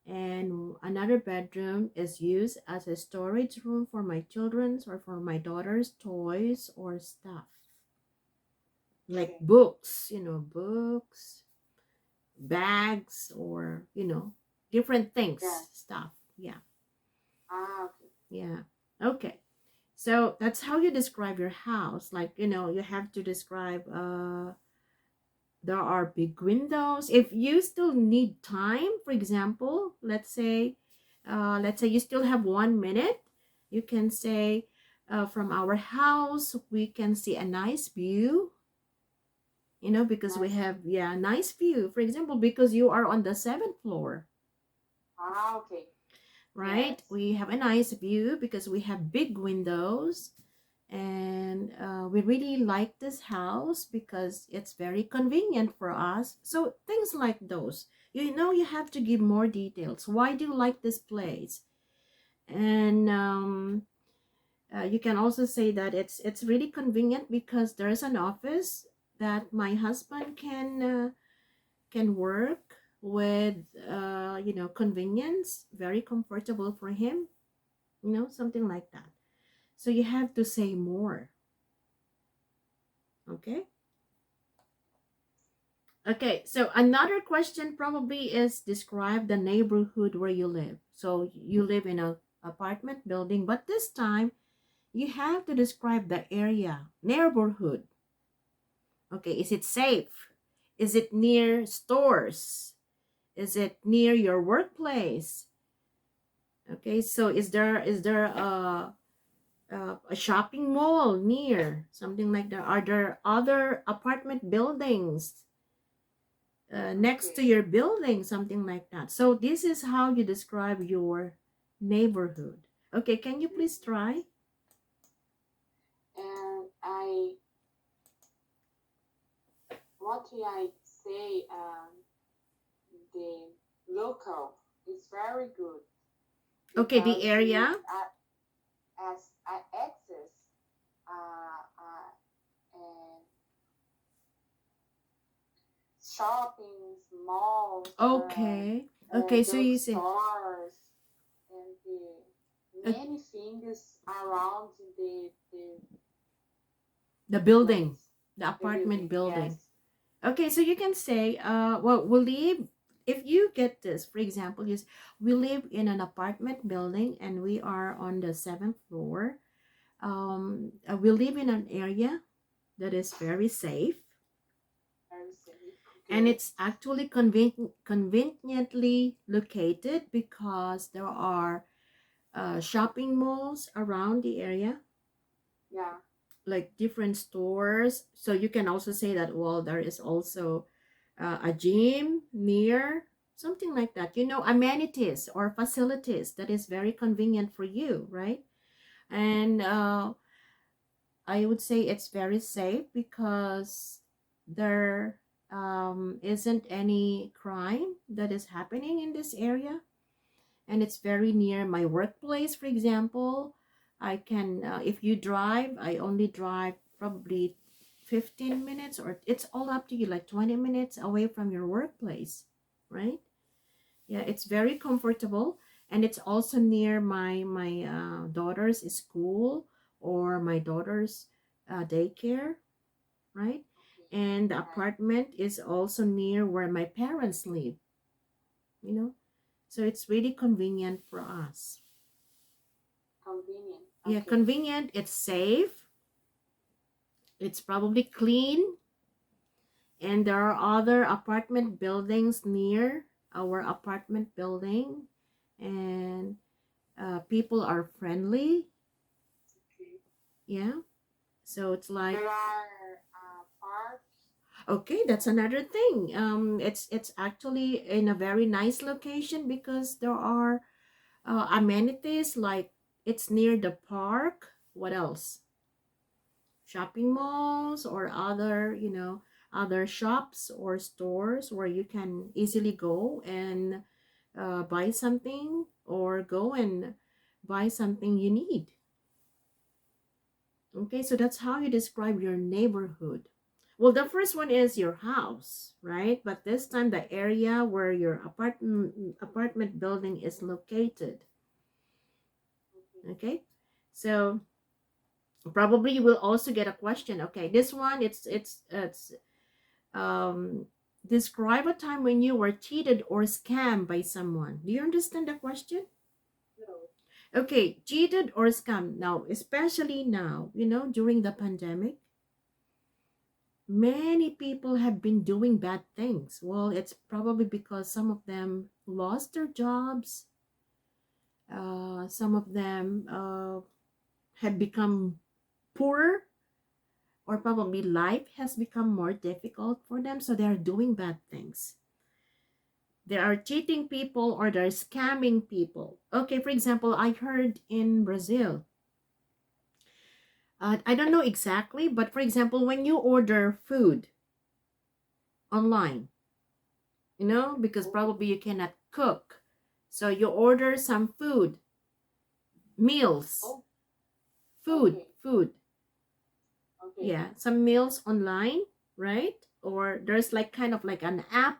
and another bedroom is used as a storage room for my children's or for my daughter's toys or stuff like Okay. books, books, bags, or different Yeah. things, stuff. Yeah. Okay. Yeah. Okay. So that's how you describe your house. Like, you have to describe there are big windows. If you still need time, for example, let's say you still have 1 minute, you can say from our house we can see a nice view, because we Nice. have, yeah, nice view, for example, because you are on the 7th floor, Okay. right? Yes. We have a nice view because we have big windows, and we really like this house because it's very convenient for us. So things like those, you have to give more details. Why do you like this place? And you can also say that it's really convenient because there's an office that my husband can work with, convenience, very comfortable for him, something like that. So you have to say more. Okay. Okay, so another question probably is describe the neighborhood where you live. So you live in a apartment building, but this time you have to describe the area, neighborhood. Okay, is it safe? Is it near stores? Is it near your workplace? Okay, so is there a shopping mall near, something like that? Are there other apartment buildings next to Okay. your building, something like that? So this is how you describe your neighborhood. Okay, can you please try? And what do I say? The local is very good Okay, the because area. as I access and shoppings, malls, Okay. Okay, so you say drugstores, and uh, many things around the the building, place, the the apartment building. building. Yes. Okay, so you can say, well, we live, if you get this, for example, yes, we live in an apartment building and we are on the seventh floor. We live in an area that is very safe, Very safe. and Okay. it's actually conveniently located because there are shopping malls around the area, Yeah. like different stores. So you can also say that, well, there is also a gym near, something like that, amenities or facilities that is very convenient for you, right? And I would say it's very safe because there isn't any crime that is happening in this area, and it's very near my workplace. For example, I can, if you drive, I only drive probably 15 minutes, or it's all up to you, like 20 minutes away from your workplace, right? Yeah, it's very comfortable, and it's also near my daughter's school or my daughter's daycare, right? Okay. And the Right. apartment is also near where my parents live, you know so it's really convenient for us. Convenient. Yeah, Okay. convenient, it's safe, it's probably clean, and there are other apartment buildings near our apartment building, and people are friendly. Okay. Yeah, so it's like, There are parks. okay, that's another thing. It's actually in a very nice location because there are amenities, like it's near the park. What else? Shopping malls or other shops or stores where you can easily go and buy something, or go and buy something you need. Okay, so that's how you describe your neighborhood. Well, the first one is your house, right? But this time, the area where your apartment building is located. Okay. Okay, so probably you will also get a question. Okay, this one, it's um describe a time when you were cheated or scammed by someone. Do you understand the question? No. Okay, cheated or scammed. Now, especially now, during the pandemic, many people have been doing bad things. Well, it's probably because some of them lost their jobs. Some of them had become poorer, or probably life has become more difficult for them, so they are doing bad things. They are cheating people, or they're scamming people. Okay, for example, I heard in Brazil, I don't know exactly, but for example, when you order food online, because Okay. probably you cannot cook, so you order some food, meals, Oh. food, Okay. food, Okay. yeah, some meals online, right? Or there's like kind of like an app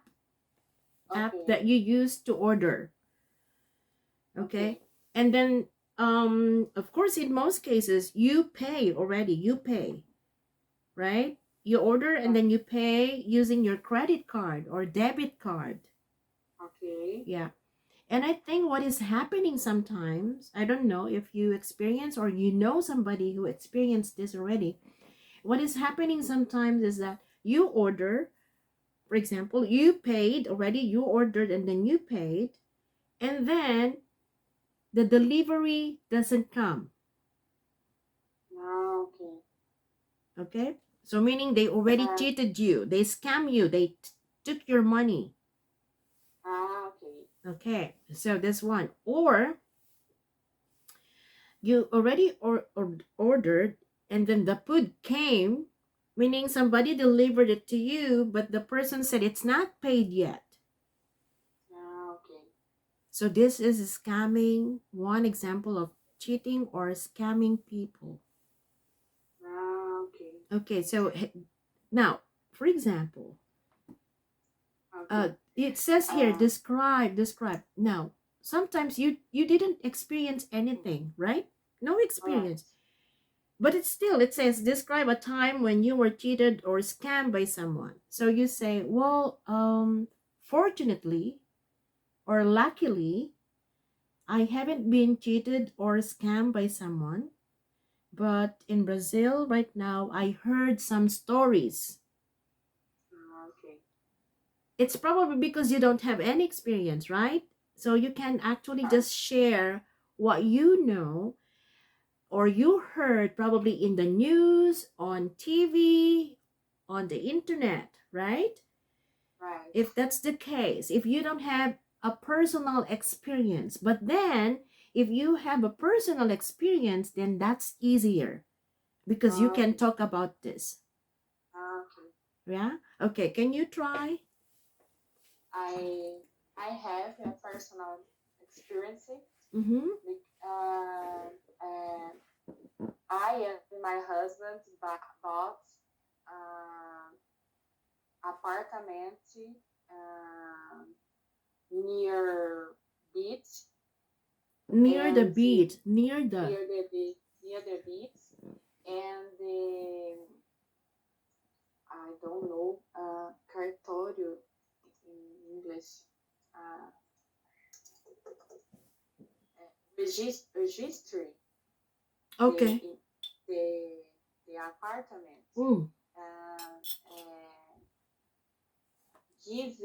Okay. that you use to order. Okay, Okay. and then of course, in most cases, you pay already, you pay, right? You order and then you pay using your credit card or debit card. Okay. Yeah. And I think what is happening sometimes, I don't know if you experience or you know somebody who experienced this already. What is happening sometimes is that you order, for example, you paid already, you ordered and then you paid, and then the delivery doesn't come. Okay. Okay? So meaning they already cheated you, they scam you, they took your money. Okay. Okay, so this one. Or you already ordered and then the food came, meaning somebody delivered it to you, but the person said it's not paid yet. Okay. So this is scamming, one example of cheating or scamming people. Okay. Okay, so now, for example, Okay. it says here, describe. Now, sometimes you didn't experience anything, right? No experience. But it's still, it says, describe a time when you were cheated or scammed by someone. So you say, well, fortunately or luckily, I haven't been cheated or scammed by someone. But in Brazil right now, I heard some stories. Okay. It's probably because you don't have any experience, right? So you can actually just share what you know or you heard probably in the news, on TV, on the internet, right? Right. If that's the case, if you don't have a personal experience, but then if you have a personal experience, then that's easier because you can talk about this. Okay. Yeah? Okay, can you try? I have a personal experience. Mm-hmm. And I and my husband bought apartment near beach. Near the beach, near the beach, and I don't know cartório in English. Registry. Okay. The apartment. Mm. Give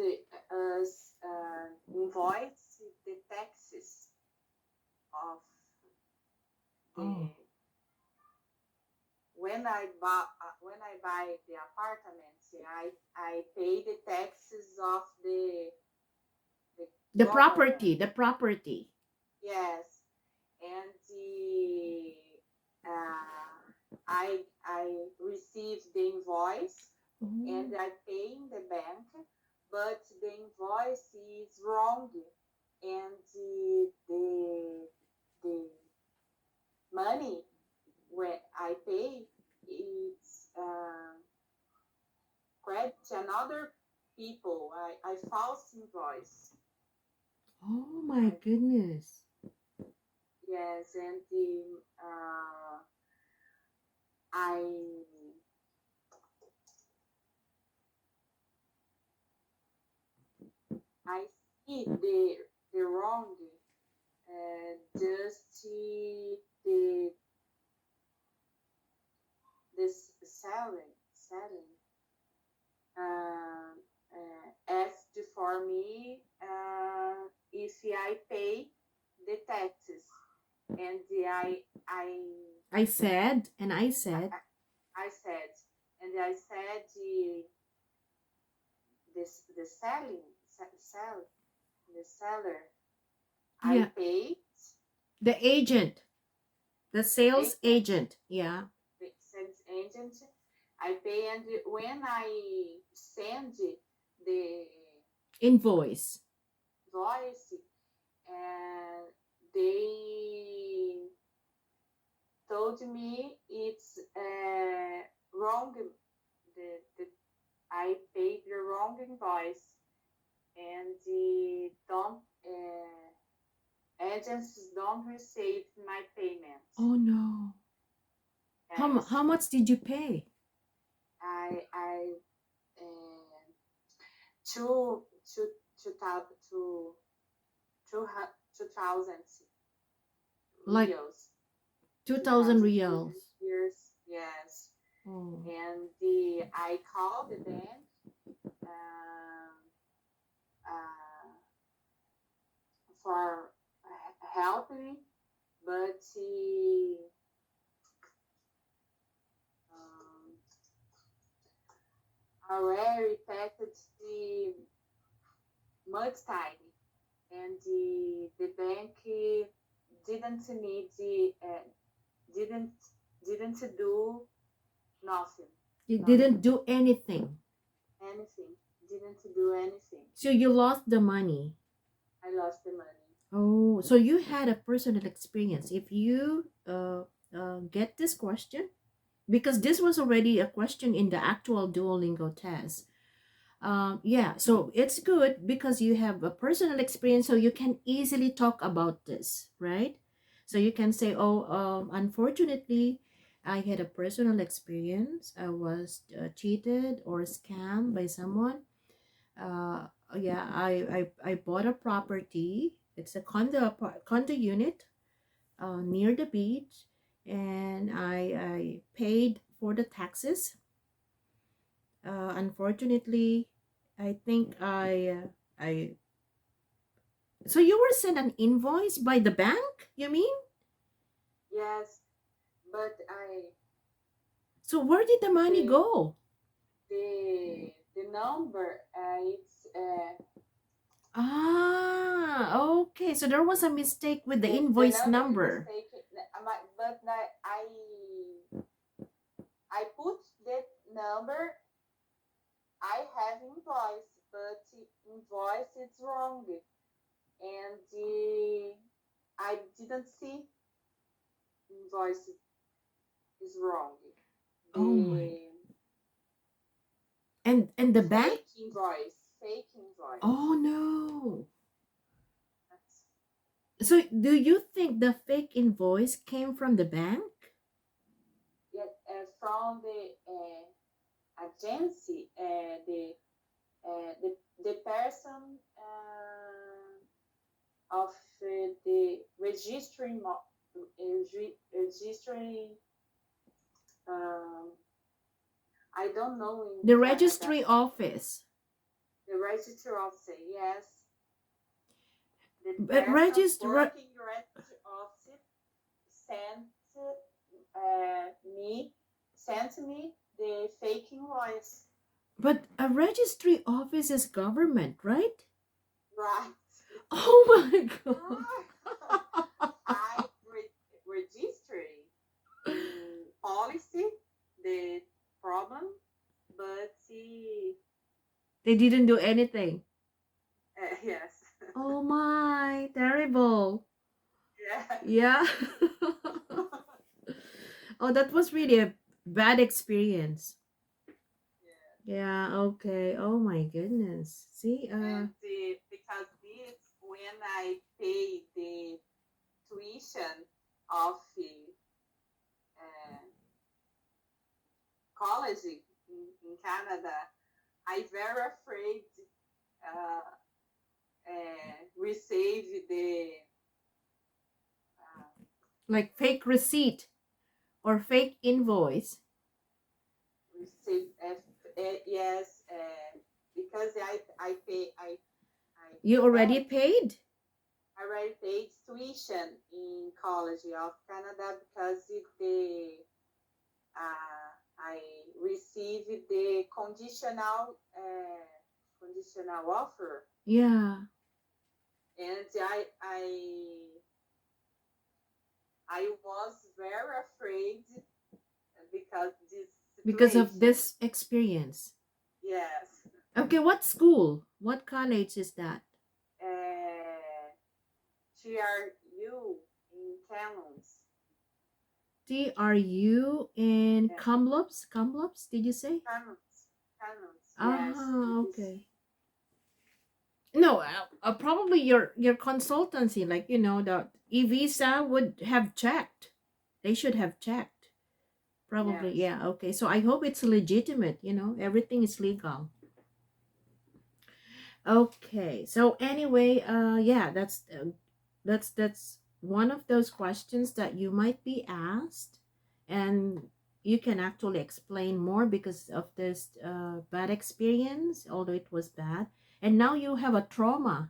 us invoice the taxes of the when I buy the apartment, I pay the taxes of the government. the property. Yes, and I receive the invoice and I pay in the bank, but the invoice is wrong, and the money when I pay it's credit another people. I false invoice. Oh my goodness. Yes, and I see the wrong, just the this selling asked for me if I pay the taxes, and I said, and I said, I said, and I said the seller, yeah, I paid the agent, the sales agent, yeah, the sales agent, I pay, and when I send the invoice. voice, and they told me it's wrong. The I paid the wrong invoice, and the don't agencies don't receive my payment. Oh no. Yes. How much did you pay? I uh, two two two thousand two thousand Like reals, 2,000 2000 reals. years, yes. Oh. And the I called the bank um, uh, for help me, but he um, already passed the much time, and the bank didn't need the didn't didn't do nothing, You nothing, didn't do anything. anything, didn't do anything. So you lost the money. I lost the money. Oh, so you had a personal experience. If you get this question, because this was already a question in the actual Duolingo test. Yeah, so it's good because you have a personal experience, so you can easily talk about this, right? So you can say, "Oh, unfortunately, I had a personal experience. I was cheated or scammed by someone. Yeah, I bought a property. It's a condo unit near the beach, and I paid for the taxes. Unfortunately, I think I so you were sent an invoice by the bank, you mean? Yes, but I So where did the money the go? the number it's Okay. So there was a mistake with the the invoice number is number. mistaken. But I put that number. I have invoice, but invoice is wrong, and I didn't see invoice is wrong. Oh my. The And the bank? fake invoice. Oh no. That's, So do you think the fake invoice came from the bank? yeah, from the agency, the person of the registering. Um, I don't know in The Canada. registry office. The registry officer, yes, the But person register working registry officer sent me sent me the fake invoice. but a registry office is government, right? Right. Oh my god. I register in policy the problem, but They didn't do anything. yes, Oh my, terrible. yeah, Yeah. Oh, that was really a bad experience. yeah. Yeah, okay. Oh my goodness. See, And because this when I pay the tuition of uh, college in Canada, I very afraid receive the uh, like fake receipt or fake invoice. receive yes because I pay I You already had paid? I already paid tuition in college of Canada because the I received the conditional offer, Yeah, and I was very afraid because this because of situation. this experience. Yes, Okay, what school? What college is that? uh, TRU in Kamloops. TRU in Yeah, Kamloops? Kamloops, did you say? Kamloops, Kamloops. Yes, Ah, this. okay. No, probably your consultancy, like the e-visa would have checked. They should have checked. Probably, Yes. yeah. Okay. So I hope it's legitimate, everything is legal. Okay. So anyway, yeah, that's one of those questions that you might be asked, and you can actually explain more because of this bad experience, although it was bad. And now you have a trauma,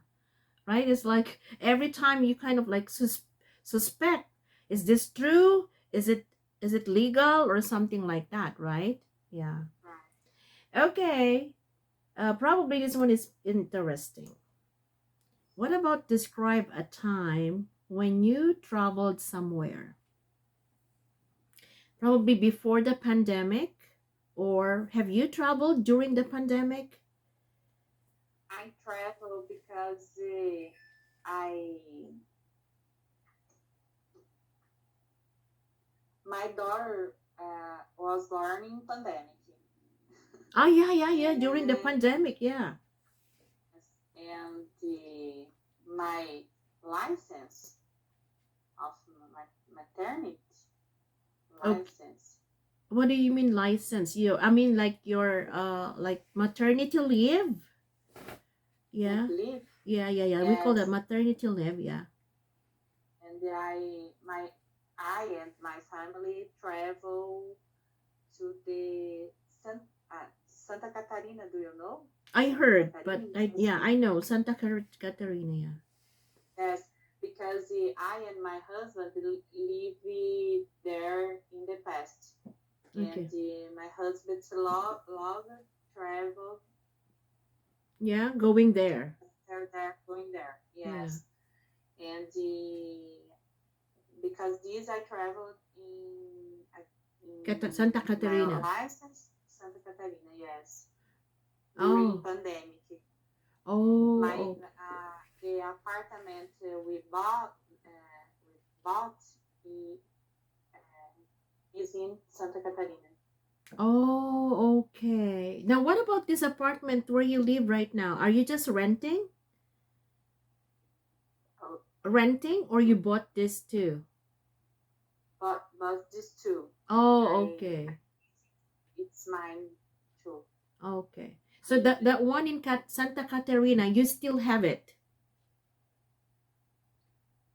right? It's like every time you kind of like suspect, is this true? Is it legal or something like that, right? Yeah. Right. Okay. Probably this one is interesting. What about describe a time when you traveled somewhere? Probably before the pandemic, or have you traveled during the pandemic? I travel because I my daughter was born in pandemic, Ah, yeah, yeah, yeah, during the and pandemic, yeah. my license of my maternity Okay. license. What do you mean license? I mean like your like maternity leave? With Yeah. leave. Yeah, yeah, yeah. We call that Yes, maternity leave, yeah. and I and my family travel to the Santa Catarina. Do you know I Santa heard, Catarina? but It's yeah, I know Santa Catarina, yeah. yes, because I and my husband live there in the past, and Okay. my husband's love travel Yeah, going there. there, going there. Yeah. Yes, and because this I traveled Santa in my Catarina. license Santa Catarina. Yes, during Oh. pandemic. My Oh, the apartment we bought i- is in Santa Catarina. oh, okay. Now, what about this apartment where you live right now? Are you just renting? Oh, Renting, or you bought this too? but these two, Oh, I okay. it's mine too. Okay. So that one in Santa Catarina, you still have it.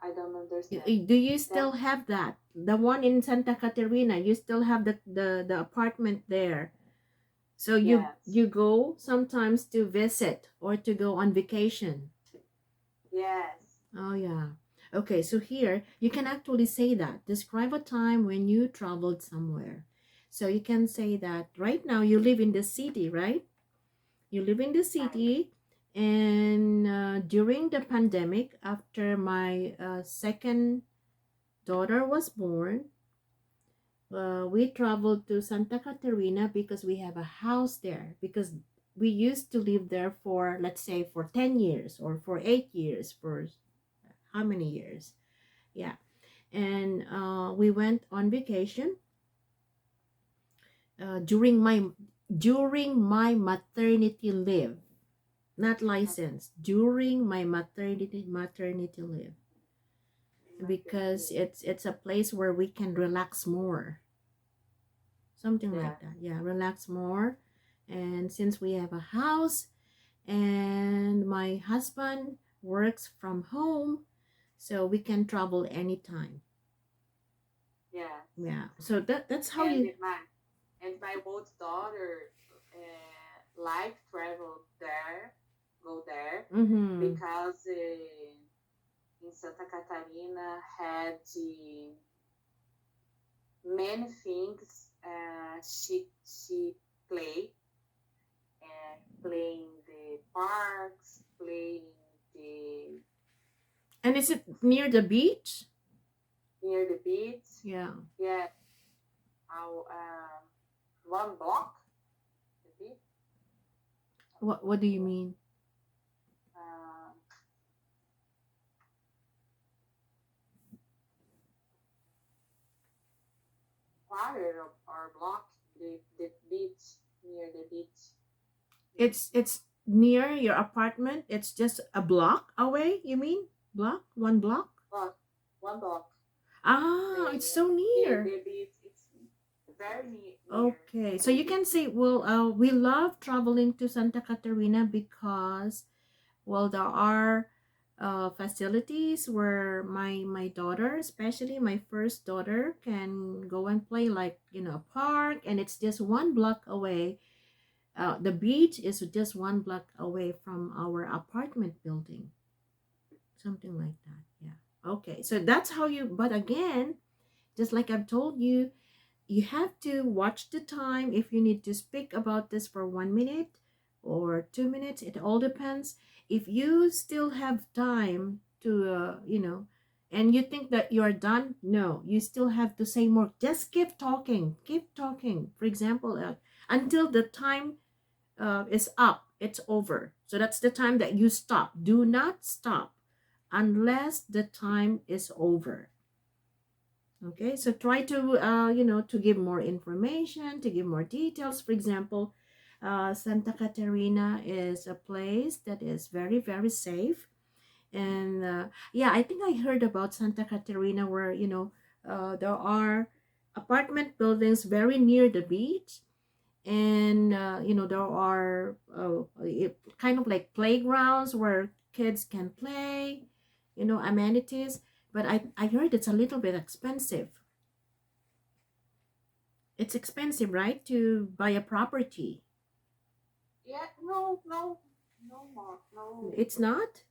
I don't understand Do you that. still have that? The one in Santa Catarina, you still have the apartment there. So you Yes, you go sometimes to visit or to go on vacation. yes, Oh yeah. Okay, so here you can actually say that. Describe a time when you traveled somewhere. So you can say that right now you live in the city, right? You live in the right. city, and during the pandemic, after my second daughter was born, we traveled to Santa Catarina because we have a house there. Because we used to live there for, let's say, for 10 years or for 8 years, for how many years? Yeah. And we went on vacation during my maternity leave, not license, during my maternity leave, because Maternity. it's a place where we can relax more, something Yeah, like that. Yeah, relax more. And since we have a house and my husband works from home, so we can travel anytime. yeah. Yeah, so that's how And you. my old daughter like travel there, go there Mm-hmm. because in Santa Catarina had many things she play playing the parks, playing the And is it near the beach? near the beach. Yeah. Yeah, our, 1 block the beach. What do you mean? Um, Quarter or block the beach near the beach. It's near your apartment. It's just a block away. You mean block? One block? But 1 block. Ah, The it's so near. the beach it's very near. Okay, so you can say, well, we love traveling to Santa Catarina because, well, there are facilities where my daughter, especially my first daughter, can go and play, like, a park, and it's just 1 block away. The beach is just 1 block away from our apartment building, something like that. Yeah. Okay, so that's how you. But again, just like I've told you, you have to watch the time if you need to speak about this for 1 minute or 2 minutes. It all depends. If you still have time to and you think that you're done, no, you still have to say more. Just keep talking. For example, until the time is up, it's over. So that's the time that you stop. Do not stop unless the time is over. Okay, so try to to give more information, to give more details. For example, Santa Catarina is a place that is very, very safe. And yeah, I think I heard about Santa Catarina where there are apartment buildings very near the beach. And there are kind of like playgrounds where kids can play, amenities. But I heard it's a little bit expensive. It's expensive, right, to buy a property? Yeah, no more, no, It's not?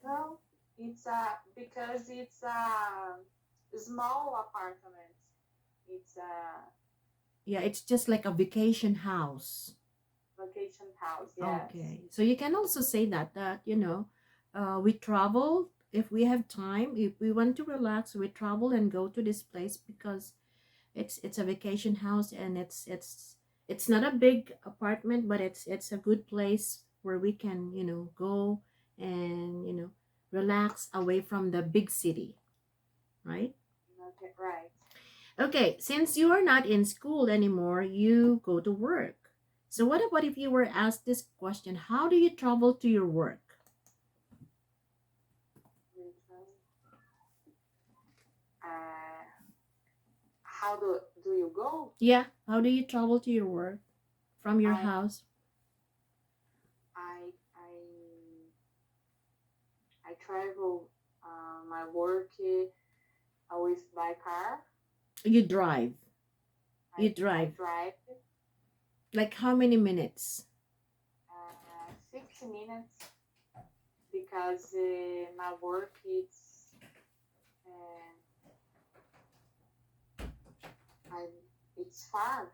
no. It's because it's a small apartment. It's a Yeah, it's just like a vacation house. vacation house. Yes. Okay. So you can also say that we travel if we have time, if we want to relax, we travel and go to this place because it's a vacation house, and it's not a big apartment, but it's a good place where we can go and relax away from the big city, right? Okay, right. Okay, since you are not in school anymore, you go to work. So what about if you were asked this question, how do you travel to your work? Uh, how do you go? Yeah, how do you travel to your work from your I house? I I I travel my work with my car. You drive. You I drive. drive Like how many minutes? 50 minutes because my work uh, I, it's far.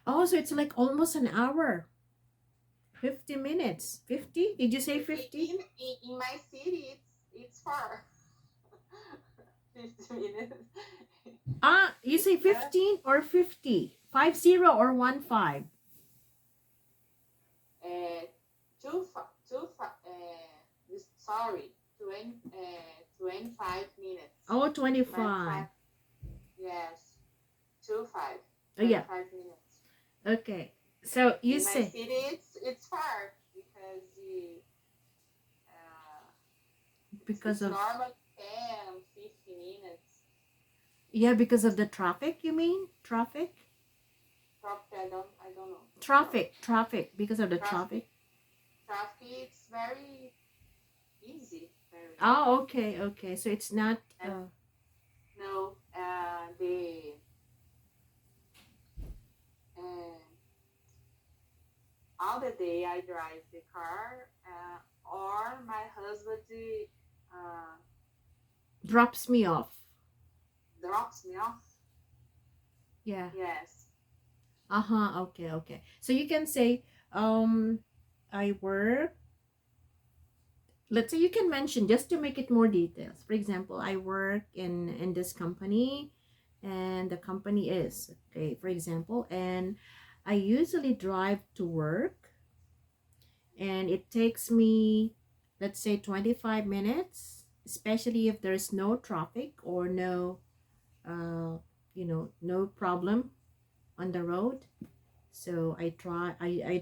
Oh, so it's like almost an hour. 50 minutes. 50? Did you say 50? In my city, it's far. 50 minutes. You say 15 or 50? 50 or 15? Sorry, 25 minutes. Oh, 25. Yes, 25. Oh, yeah. 25 minutes. Okay. So you In my say city, it's far because because it's of normally 10, 15 minutes. yeah, because of the traffic, you mean? Traffic? Traffic, I don't know. Traffic, because of the traffic. Traffic, it's very easy. Very. Oh, okay. So it's not No, the all the day I drive the car, or my husband drops me off. drops me off. Yeah. Yes. Okay. So you can say I work. Let's say you can mention just to make it more details. For example, I work in this company, and the company is okay, for example, and I usually drive to work, and it takes me, let's say, 25 minutes, especially if there's no traffic or no no problem on the road. So I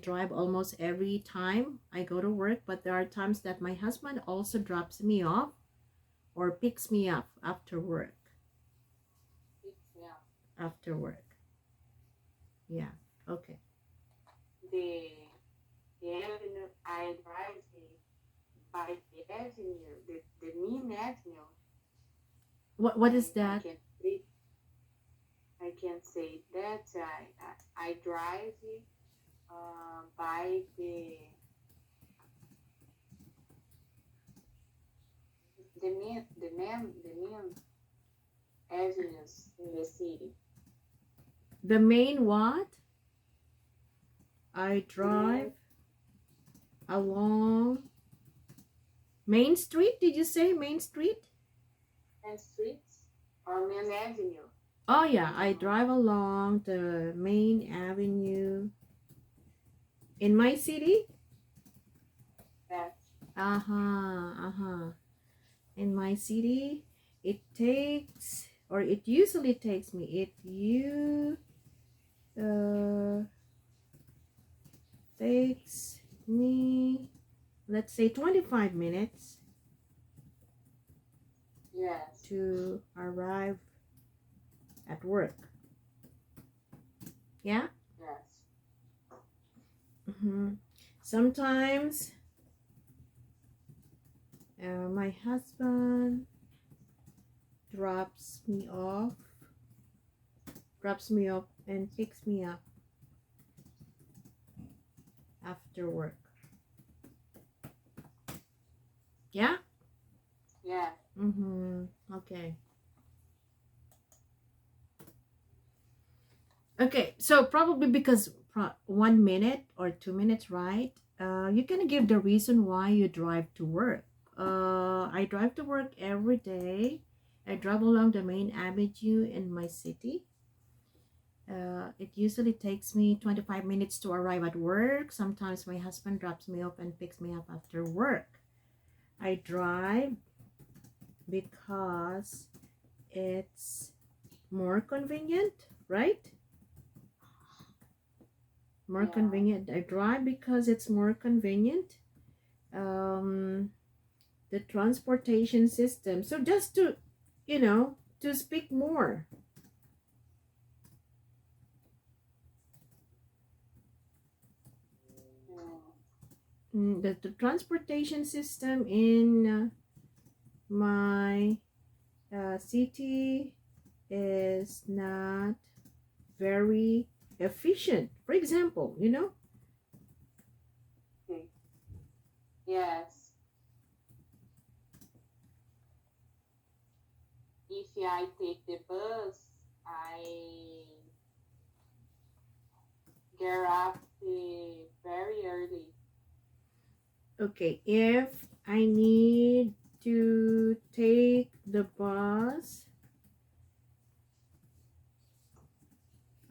drive almost every time I go to work, but there are times that my husband also drops me off or picks me up after work. It's, yeah. After work. Yeah. Okay. The avenue I drive by the avenue, the main avenue. What is I that? can say that I drive by the main avenues in the city. The main what? I The drive along Main Street. Did you say Main Street? main streets or main avenue. Oh yeah, I drive along the main avenue in my city. That In my city, it takes, or it usually takes me, uh, takes me, let's say 25 minutes yes, to arrive at work. Yeah. yes, Sometimes my husband drops me off and picks me up after work. Yeah. yeah, Okay. Okay, so probably because 1 minute or 2 minutes, right? You can give the reason why you drive to work. I drive to work every day. I drive along the main avenue in my city. It usually takes me 25 minutes to arrive at work. Sometimes my husband drops me off and picks me up after work. I drive because it's more convenient, right? More yeah, convenient. I drive because it's more convenient. Um, the transportation system. So just to, to speak more. The transportation system in my city is not very efficient. For example, okay, yes. If I take the bus, I get up very early. okay, if I need to take the bus,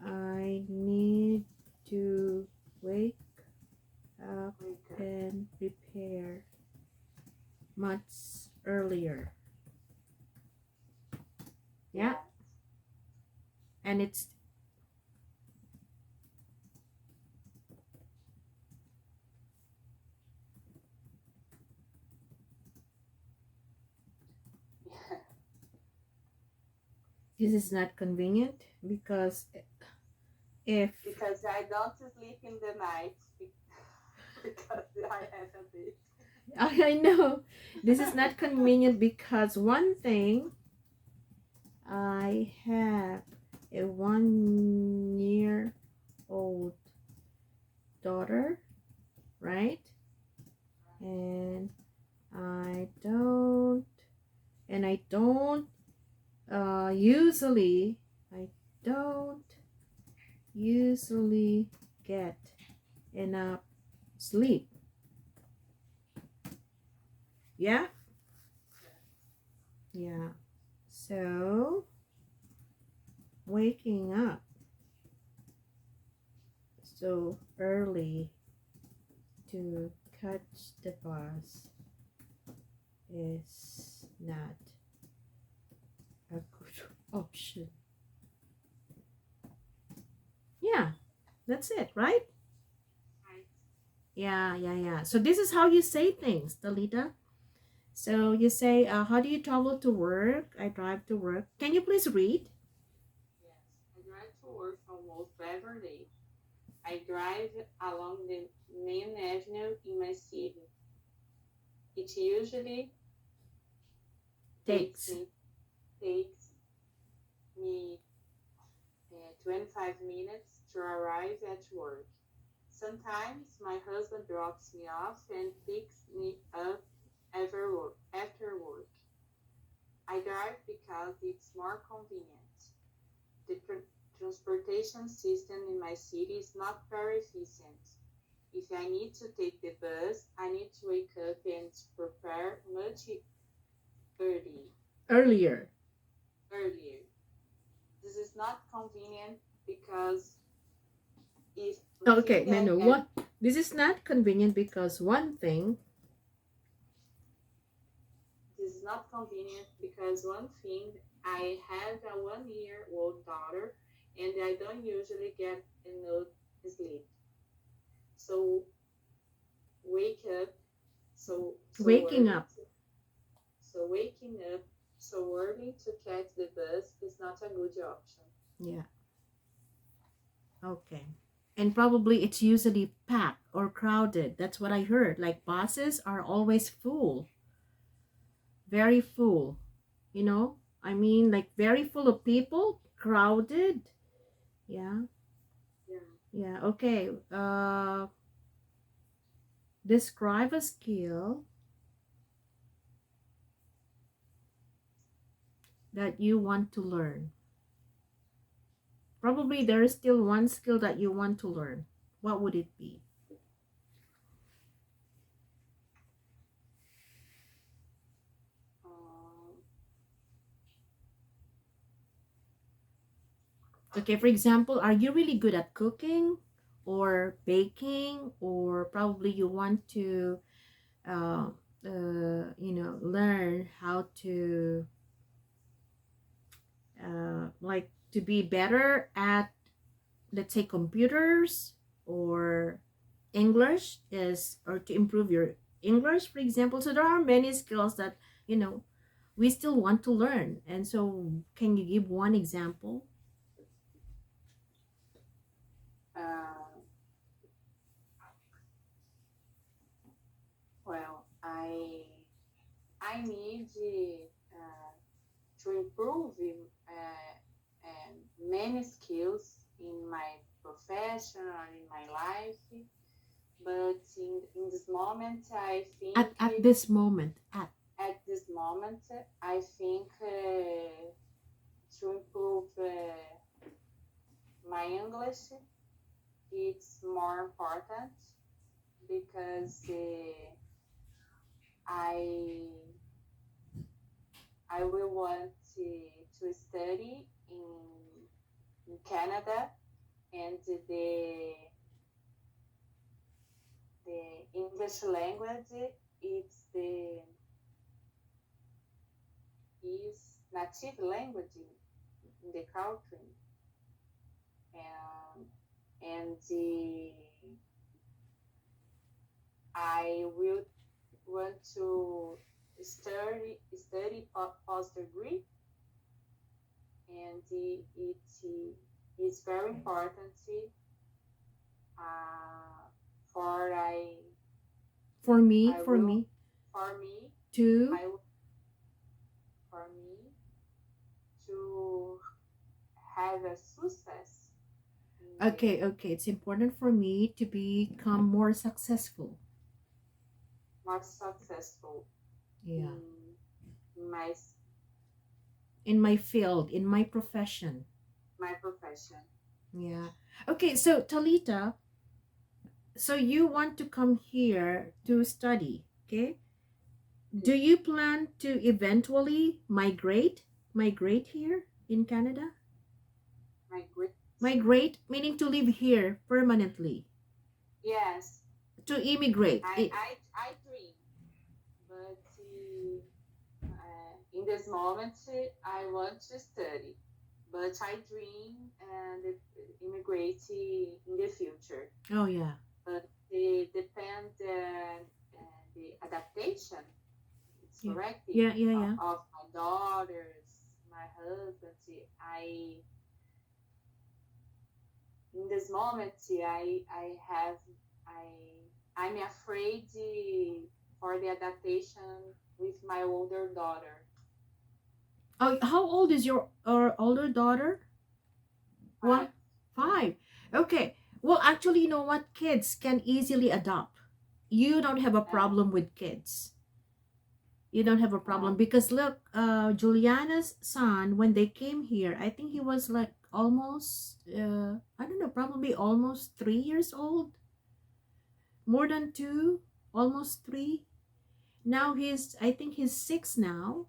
I need to wake up and prepare much earlier. Yeah, and it's Yeah. this is not convenient because if Because I don't sleep in the night because I have a bit. I know this is not convenient because one thing, I have a 1 year old daughter, right? And I don't and usually I don't usually get enough sleep. Yeah. Yeah. So waking up so early to catch the bus is not a good option. Yeah, that's it, right? Right. Yeah. So this is how you say things, Dalita. So you say, how do you travel to work? I drive to work. Can you please read? Yes. I drive to work work almost every day. I drive along the main avenue in my city. It usually takes Takes. me takes me 25 minutes to arrive at work. Sometimes my husband drops me off and picks me up after work. I drive because it's more convenient. The transportation system in my city is not very efficient. If I need to take the bus, I need to wake up and prepare much early, Earlier. earlier. This is not convenient because if the Okay, thing no, I no. have, What? This is not convenient because one thing. this is not convenient because one thing I have a 1 year old daughter and I don't usually get enough sleep. So wake up so Waking early up. so waking up so early to catch the bus is not a good option. Yeah. Okay. And probably it's usually packed or crowded. That's what I heard. Like buses are always full, very full. You know, I mean, like very full of people, crowded. Yeah. Yeah. Yeah. Okay. Describe a skill that you want to learn. Probably there is still one skill that you want to learn. What would it be? Um, Okay, for example, are you really good at cooking or baking, or probably you want to, uh, learn how to, like, to be better at, let's say, computers or English is, or to improve your English, for example. So there are many skills that, you know, we still want to learn. And so, can you give one example? uh, well, I need to improve many skills in my profession or in my life, but in this moment, I think At this moment, at this moment, I think to improve my English, it's more important because I I will want to study in Canada, and the English language it's the is native language in the country, and I will want to study post degree, and it is very important for for me, I for will me, for me to, I for me to have a success in okay, okay, it's important for me to become more successful. more successful Yeah. in my In my field, in my profession. my profession. Yeah. Okay, so Talita, so you want to come here to study, okay? Do you plan to eventually migrate here in Canada? My great Migrate meaning to live here permanently, yes, to immigrate. I dream, but in this moment I want to study, but I dream and immigrate in the future. Oh yeah. But it depends the adaptation. It's Yeah. correct Yeah, yeah, yeah. of my daughters, my husband. I in this moment, I'm afraid for the adaptation with my older daughter. Oh, how old is your older daughter? What? 5. Okay. Well, actually, you know what? Kids can easily adopt. You don't have a problem with kids. You don't have a problem because look, Juliana's son, when they came here, I think he was like almost, I don't know, probably almost 3 years old, more than two, almost three. Now I think he's 6 now,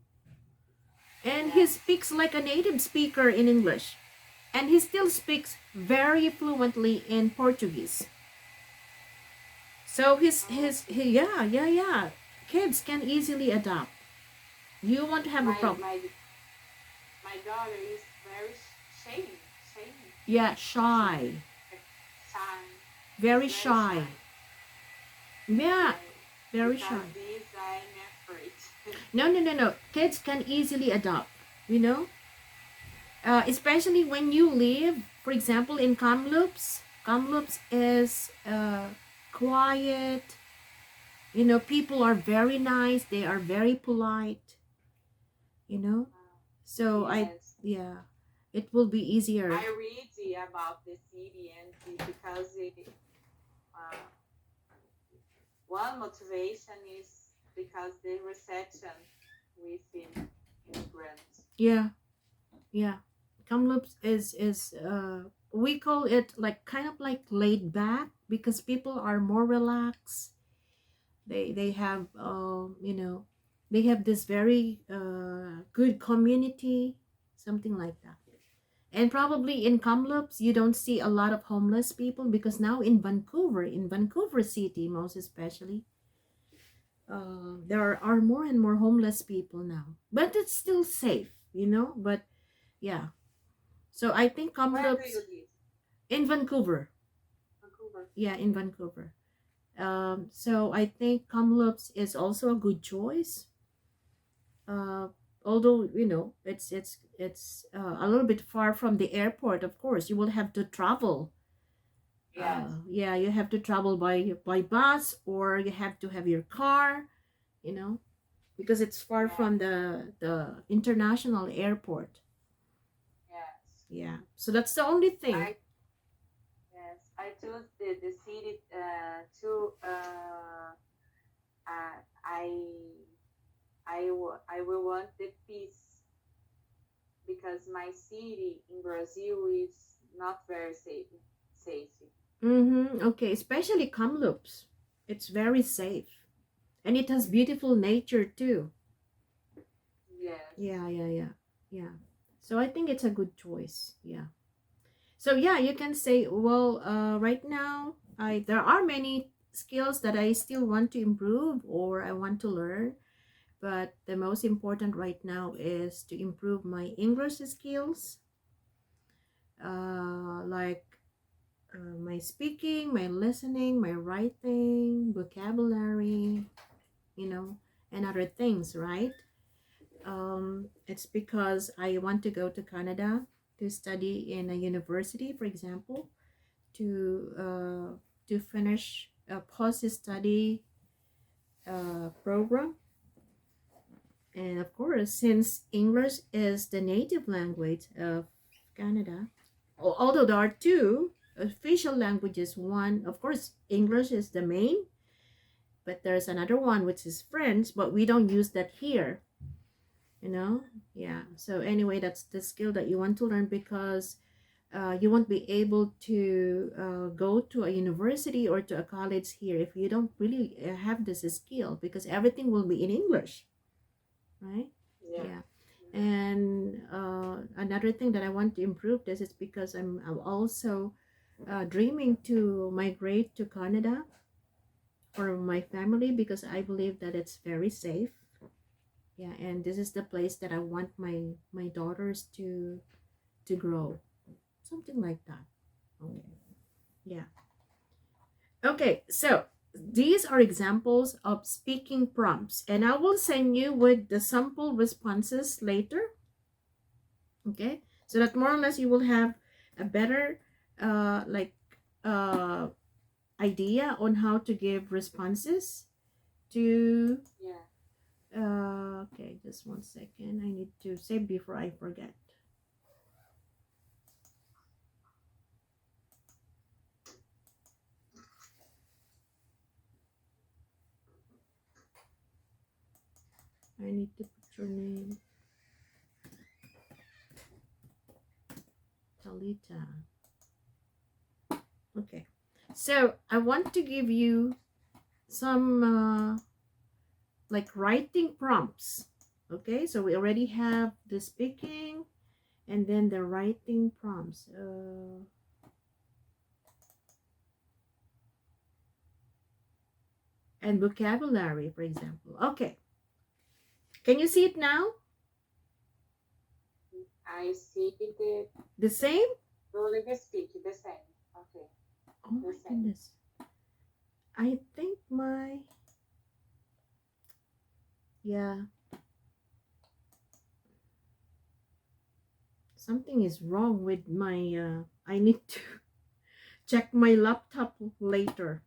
and he speaks like a native speaker in English, and he still speaks very fluently in Portuguese. So yeah. Kids can easily adopt. You won't have a problem. My daughter is very shy. Yeah, shy. Very shy. Yeah, very shy. This I'm afraid. No. Kids can easily adopt, you know? Especially when you live, for example, in Kamloops. Kamloops is quiet. You know, people are very nice. They are very polite. You know? So Yes. it will be easier. I read about the city and because one motivation is because the reception with immigrants. Yeah. Kamloops is we call it like kind of like laid back because people are more relaxed. They have you know, they have this very good community, something like that. And probably in Kamloops you don't see a lot of homeless people because now in Vancouver City most especially, there are more and more homeless people now, but it's still safe, you know. But yeah, so I think Kamloops. Where do you live? In Vancouver. Yeah, in Vancouver. So I think Kamloops is also a good choice. Although you know it's a little bit far from the airport. Of course, you will have to travel. Yes. Yeah, you have to travel by bus or you have to have your car. You know, because it's far from the international airport. Yes. Yeah, so that's the only thing. I choose the city to I will want the peace because my city in Brazil is not very safe. Okay, especially Kamloops. It's very safe. And it has beautiful nature too. Yes. Yeah. So I think it's a good choice. Yeah. So yeah, you can say, well, right now, there are many skills that I still want to improve or I want to learn. But the most important right now is to improve my English skills. Like my speaking, my listening, my writing, vocabulary, you know, and other things, right? It's because I want to go to Canada to study in a university, for example, to finish a post-study program. And of course, since English is the native language of Canada, although there are two official languages, one, of course, English is the main, but there's another one which is French, but we don't use that here, you know. Yeah, so anyway, that's the skill that you want to learn because you won't be able to go to a university or to a college here if you don't really have this skill because everything will be in English, right? Yeah. And another thing that I want to improve this is because I'm also dreaming to migrate to Canada for my family because I believe that it's very safe. Yeah, and this is the place that I want my daughters to grow, something like that. Okay. Yeah. Okay, so these are examples of speaking prompts, and I will send you with the sample responses later. Okay, so that more or less you will have a better like uh idea on how to give responses to Yeah. okay, just 1 second, I need to save before I forget. I need to put your name, Talita. Okay, so I want to give you some like writing prompts. Okay, so we already have the speaking and then the writing prompts. And vocabulary, for example. Okay, can you see it now? I see The same? Duolingo speak the same. Okay. Oh my The same. goodness. I think my, yeah, something is wrong with my, I need to check my laptop later.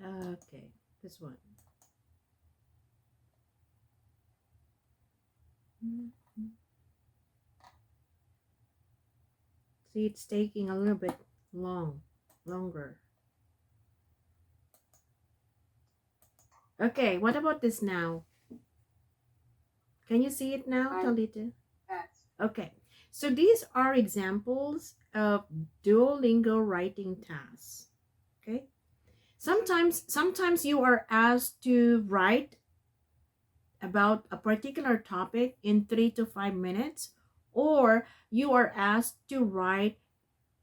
Okay, this one. Mhm. See, it's taking a little bit longer. Okay, what about this now? Can you see it now, Talita? Yes. Okay, so these are examples of Duolingo writing tasks. Okay, sometimes you are asked to write about a particular topic in 3 to 5 minutes, or you are asked to write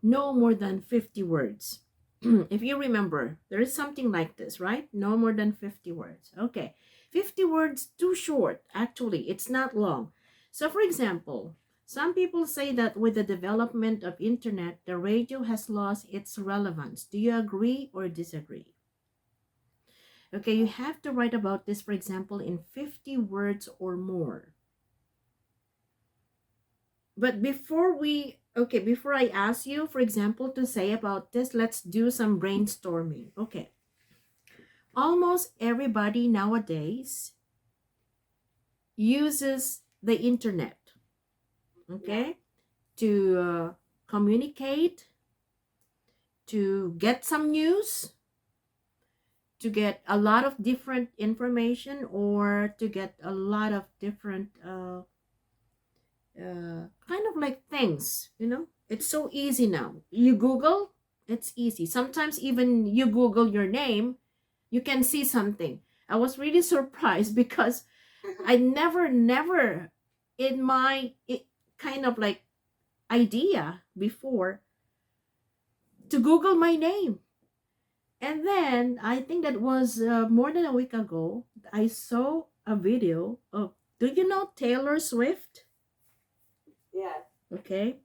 no more than 50 words. If you remember, there is something like this, right? No more than 50 words. Okay, 50 words too short. Actually, it's not long. So for example, some people say that with the development of internet, the radio has lost its relevance. Do you agree or disagree? Okay, you have to write about this, for example, in 50 words or more. But before I ask you, for example, to say about this, let's do some brainstorming. Okay. Almost everybody nowadays uses the internet, okay, to communicate, to get some news, to get a lot of different information, or to get a lot of different kind of like things, it's so easy now. You Google, it's easy. Sometimes even you Google your name, you can see something. I was really surprised because I never in my kind of like idea before to Google my name. And then I think that was more than a week ago, I saw a video of, do you know Taylor Swift? Yeah. Okay.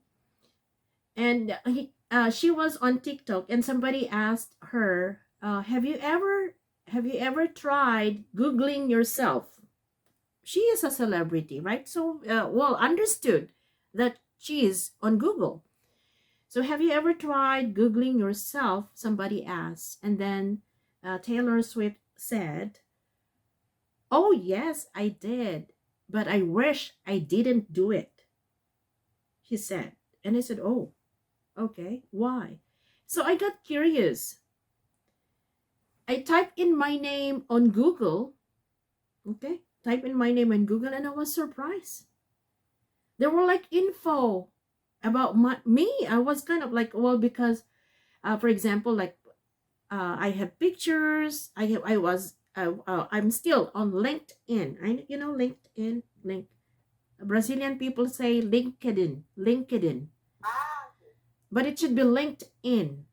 And she was on TikTok, and somebody asked her, have you ever tried Googling yourself? She is a celebrity, right? So, well, understood that she is on Google. So, have you ever tried Googling yourself? Somebody asked. And then Taylor Swift said, oh, yes, I did. But I wish I didn't do it, she said. And I said, oh, okay, why? So I got curious. I typed in my name on Google. Okay, type in my name on Google, and I was surprised. There were like info about me. I was kind of like, well, because for example, like I have pictures. I'm still on LinkedIn. LinkedIn. Brazilian people say LinkedIn, Ah, but it should be LinkedIn.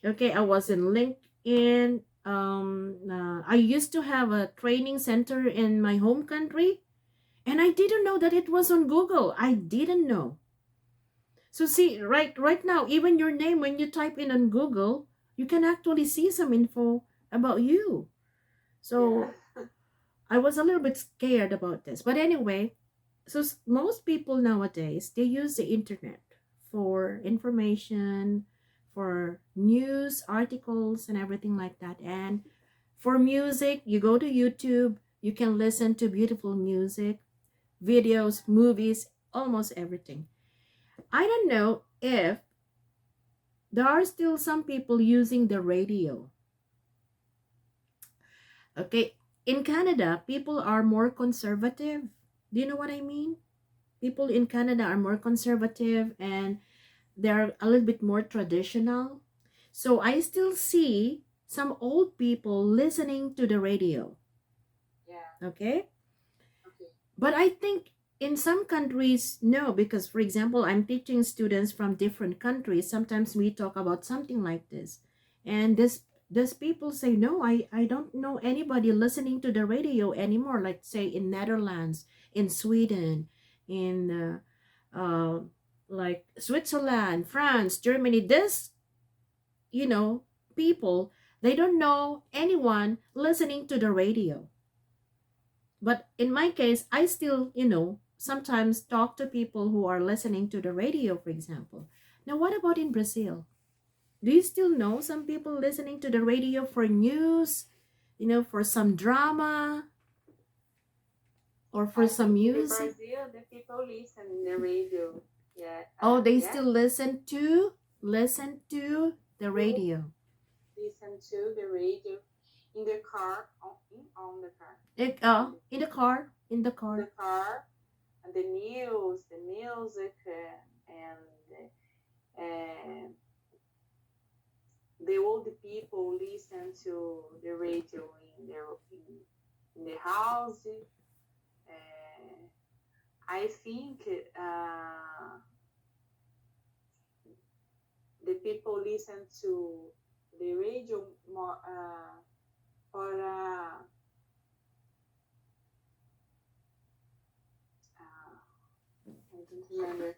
Okay, I was in LinkedIn. I used to have a training center in my home country, and I didn't know that it was on Google. I didn't know. So see, right now, even your name, when you type in on Google, you can actually see some info about you. So yeah. I was a little bit scared about this. But anyway, So most people nowadays, they use the internet for information, for news articles and everything like that. And for music, you go to YouTube, you can listen to beautiful music, videos, movies, almost everything. I don't know if there are still some people using the radio. Okay, in Canada, people are more conservative. Do you know what I mean? People in Canada are more conservative and they're a little bit more traditional. So I still see some old people listening to the radio. Yeah. Okay. Okay. But I think in some countries, no, because for example, I'm teaching students from different countries. Sometimes we talk about something like this. And this people say, no, I don't know anybody listening to the radio anymore. Like say in Netherlands, in Sweden, in like Switzerland, France, Germany, this, you know, people, they don't know anyone listening to the radio. But in my case, I still, sometimes talk to people who are listening to the radio, for example. Now, what about in Brazil? Do you still know some people listening to the radio for news, for some drama or for I some think in the music? Brazil, the people listen in the radio. Yeah. Oh, they yeah. still listen to the radio. Listen to the radio in the car, on the car. In the car, In the car, and the news, the music, and the old people listen to the radio in the house. I think the people listen to the radio more for I don't remember.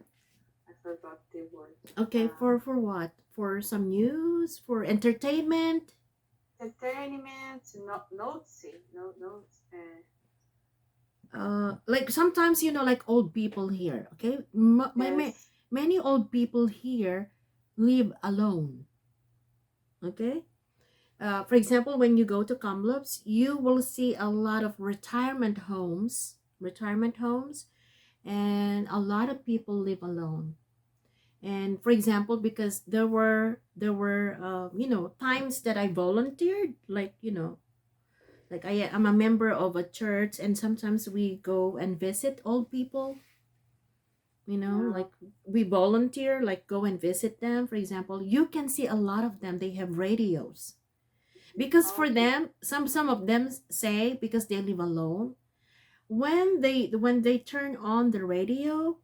I forgot the word. Okay, for what? For some news, for entertainment? Entertainment, notes. Like sometimes, like old people here, okay? Yes. Many old people here live alone, okay? For example, when you go to Kamloops, you will see a lot of retirement homes, and a lot of people live alone. And for example, because there were times that I volunteered, like like I am a member of a church, and sometimes we go and visit old people, like we volunteer, like go and visit them. For example, you can see a lot of them, they have radios, because for them, some of them say, because they live alone, when they turn on the radio,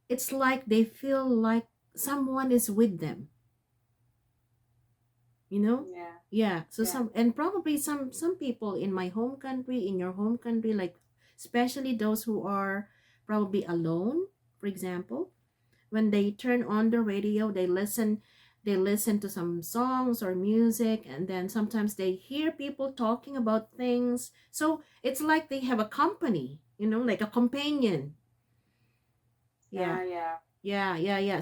it's like they feel like someone is with them. Yeah. So some, and probably some people in my home country, in your home country, like especially those who are probably alone, for example, when they turn on the radio, they listen to some songs or music, and then sometimes they hear people talking about things, so it's like they have a company, like a companion. Yeah.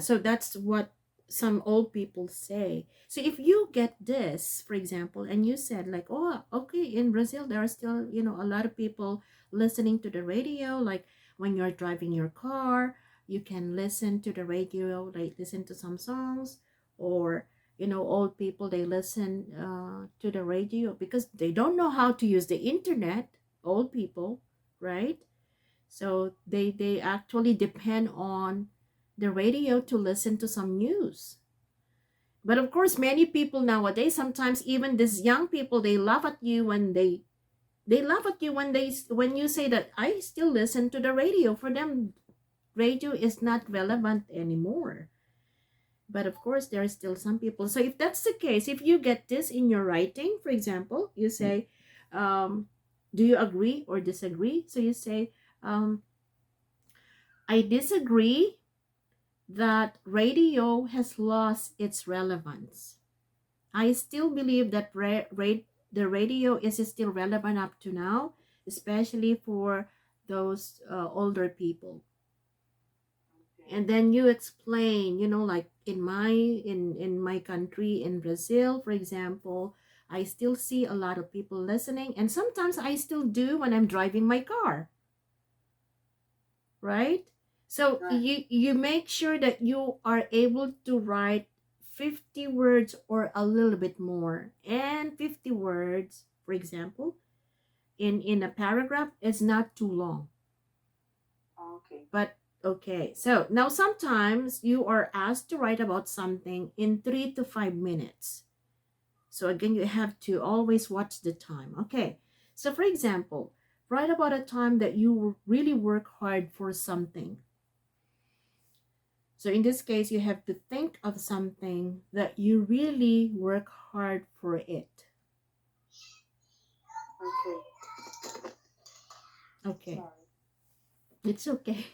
So that's what some old people say. So if you get this, for example, and you said like, oh, okay, in Brazil there are still, a lot of people listening to the radio, like when you're driving your car, you can listen to the radio, like listen to some songs, or old people, they listen to the radio because they don't know how to use the internet, old people, right? So they actually depend on the radio to listen to some news. But of course, many people nowadays, sometimes even these young people, they laugh at you when they laugh at you when you say that I still listen to the radio. For them, radio is not relevant anymore. But of course, there are still some people. So if that's the case, if you get this in your writing, for example, you say, do you agree or disagree? So you say, I disagree that radio has lost its relevance. I still believe that the radio is still relevant up to now, especially for those older people. Okay. And then you explain, like in my country, in Brazil, for example, I still see a lot of people listening, and sometimes I still do when I'm driving my car, right? So Right. you make sure that you are able to write 50 words or a little bit more. And 50 words, for example, in a paragraph is not too long. Okay. But okay, so now sometimes you are asked to write about something in 3 to 5 minutes. So again, you have to always watch the time. Okay, so for example, write about a time that you really work hard for something. So in this case, you have to think of something that you really work hard for it. Okay. Okay, Sorry. it's okay.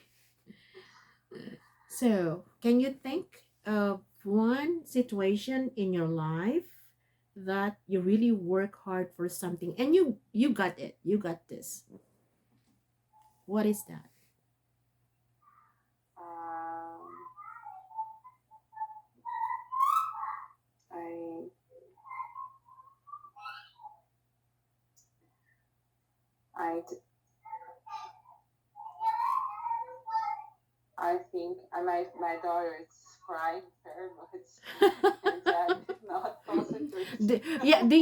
So, can you think of one situation in your life that you really work hard for something and you got it. You got this. What is that? Um, I I I think my daughter is crying very much, and I cannot concentrate. Yeah, do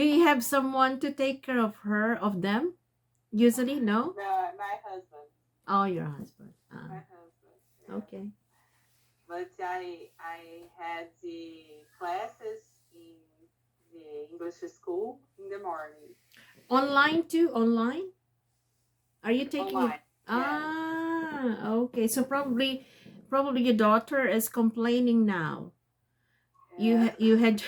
you have someone to take care of her of them? Usually, no? My husband, Oh, your husband. my husband, yeah. Okay. But I had the classes in the English school in the morning. Online too? Online? Are you taking it? Online. Yes. Okay. So probably your daughter is complaining now. Yeah. You had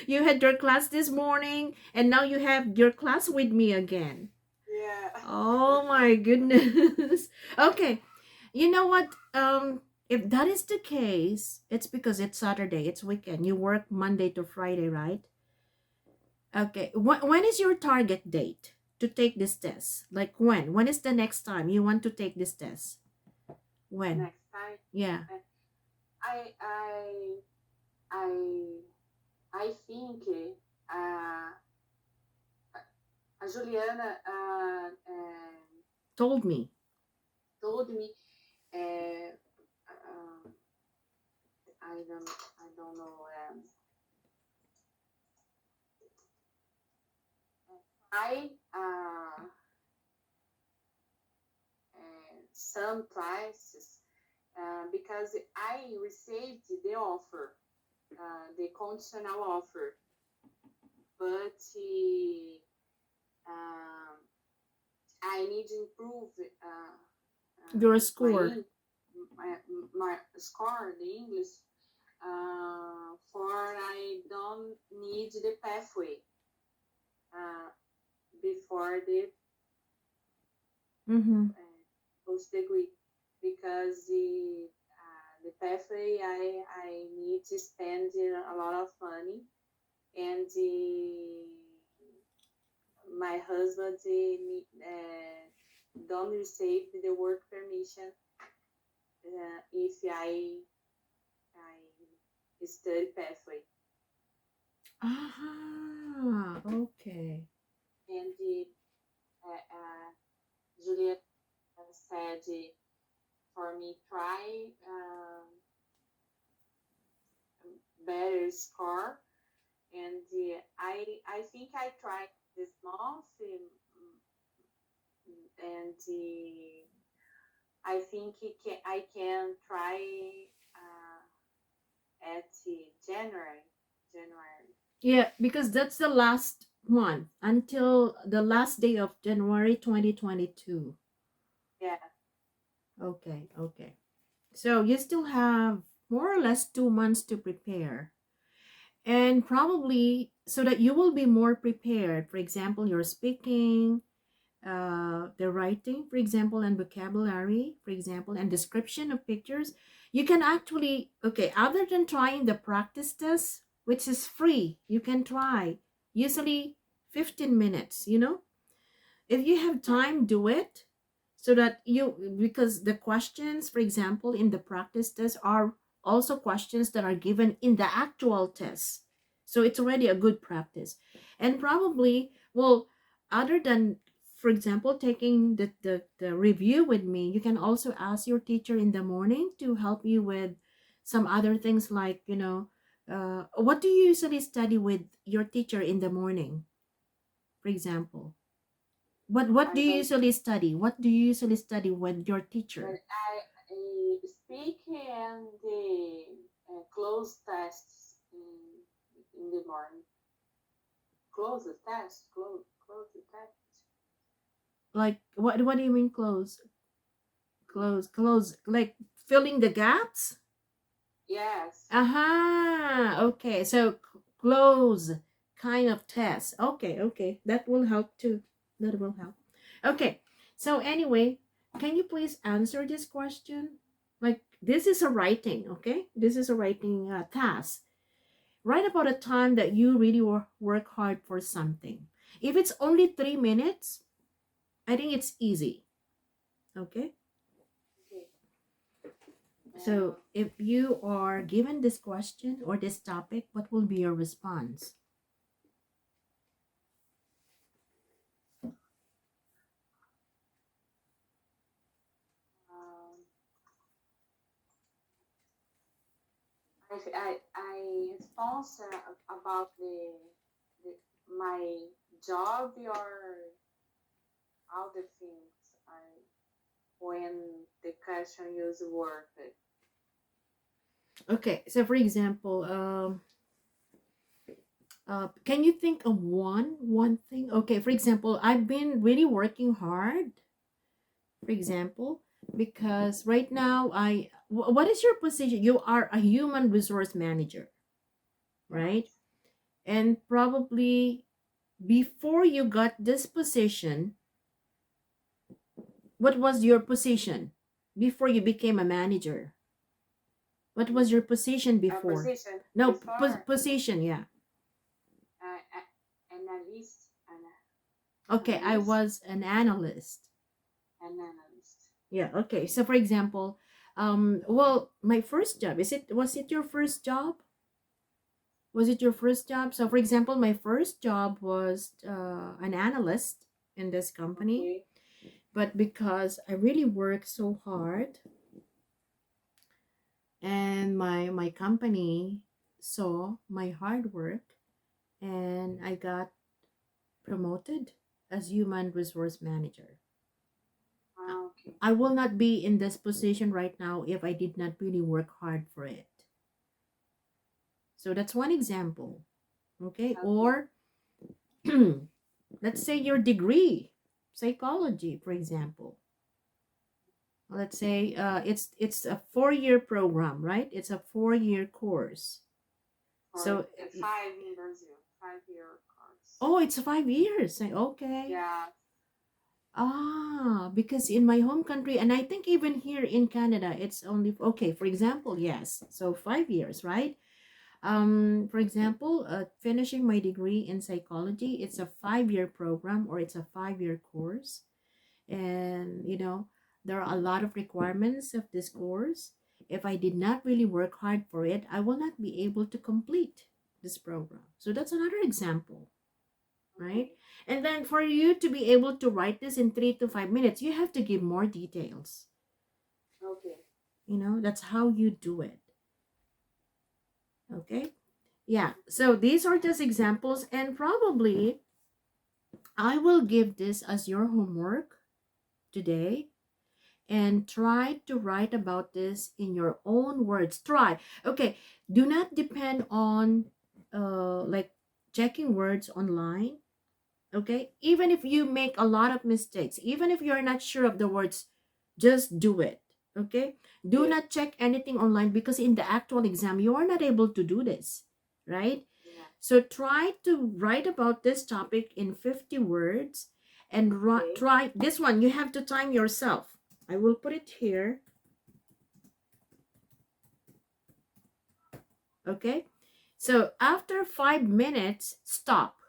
you had your class this morning and now you have your class with me again. Yeah. Oh my goodness. Okay. You know what? If that is the case, it's because it's Saturday, it's weekend. You work Monday to Friday, right? Okay. When is your target date to take this test? Like when? When is the next time you want to take this test? When? Next time, Yeah. I I I I think a Juliana Told me. told me I don't know I some prices because I received the offer, the conditional offer, but um, I need to improve Your my, score. my my score, the English, for I don't need the pathway uh, before the Mm-hmm. post degree because the pathway I need to spend a lot of money, and my husband don't receive the work permission if I study pathway. Ah, okay. And Juliet said for me try better score, and I think I tried this month, and I think I can try at January. Yeah, because that's the last month until the last day of January 2022. Yeah. Okay, okay. So you still have more or less 2 months to prepare. And probably so that you will be more prepared. For example, your speaking, the writing, for example, and vocabulary, for example, and description of pictures. You can actually, okay, other than trying the practice test, which is free, you can try usually 15 minutes, If you have time, do it, so that you, because the questions, for example, in the practice test are also questions that are given in the actual test. So it's already a good practice. And probably, well, other than, for example, taking the review with me, you can also ask your teacher in the morning to help you with some other things, like, what do you usually study with your teacher in the morning, for example? What I do you don't. usually study? What do you usually study with your But teacher? I speak and the close tests in the morning. Close the test. Close the test. Like, what do you mean close? Close, like filling the gaps? Yes. Aha. Okay. So close kind of test. Okay, okay. That will help too. That will help. Okay. So anyway, can you please answer this question? Like, this is a writing, okay? This is a writing task. Write about a time that you really work hard for something. If it's only 3 minutes, I think it's easy. Okay. Okay. So if you are given this question or this topic, what will be your response? Um, I sponsor about the my job or all the things I when the question use work. Okay. So for example, can you think of one thing? Okay. For example, I've been really working hard. For example, because right now what is your position? You are a human resource manager, right? Yes. And probably before you got this position, what was your position before you became a manager? What was your position before? Position No, before position, yeah. analyst, Okay, I analyst, was an analyst. and analyst. Yeah, okay. So for example, well, my first job, was it your first job? Was it your first job? So for example, my first job was an analyst in this company, Okay. but because I really worked so hard, and my company saw my hard work, and I got promoted as human resource manager. Okay. I will not be in this position right now if I did not really work hard for it. So that's one example. Okay. Okay. Or let's say your degree, psychology, for example. Let's say it's a 4 year program, right? It's a 4 year course. For So five in Brazil, 5 year course. oh, it's 5 years. Okay. Yeah. Because in my home country, and I think even here in Canada, it's only okay. For example, yes, so 5 years, right? For example, finishing my degree in psychology, it's a 5 year program, or it's a 5 year course, and there are a lot of requirements of this course. If I did not really work hard for it, I will not be able to complete this program. So that's another example, right? Okay. And then for you to be able to write this in 3 to 5 minutes, you have to give more details. Okay. That's how you do it. Okay. Yeah. So these are just examples, and probably I will give this as your homework today, and try to write about this in your own words. Try. Okay. Do not depend on like checking words online. Okay, even if you make a lot of mistakes, even if you're not sure of the words, just do it. Okay, do Okay. not check anything online, because in the actual exam you are not able to do this, right? Yeah. So try to write about this topic in 50 words, and Okay. try this one. You have to time yourself. I will put it here. Okay, so after 5 minutes, stop.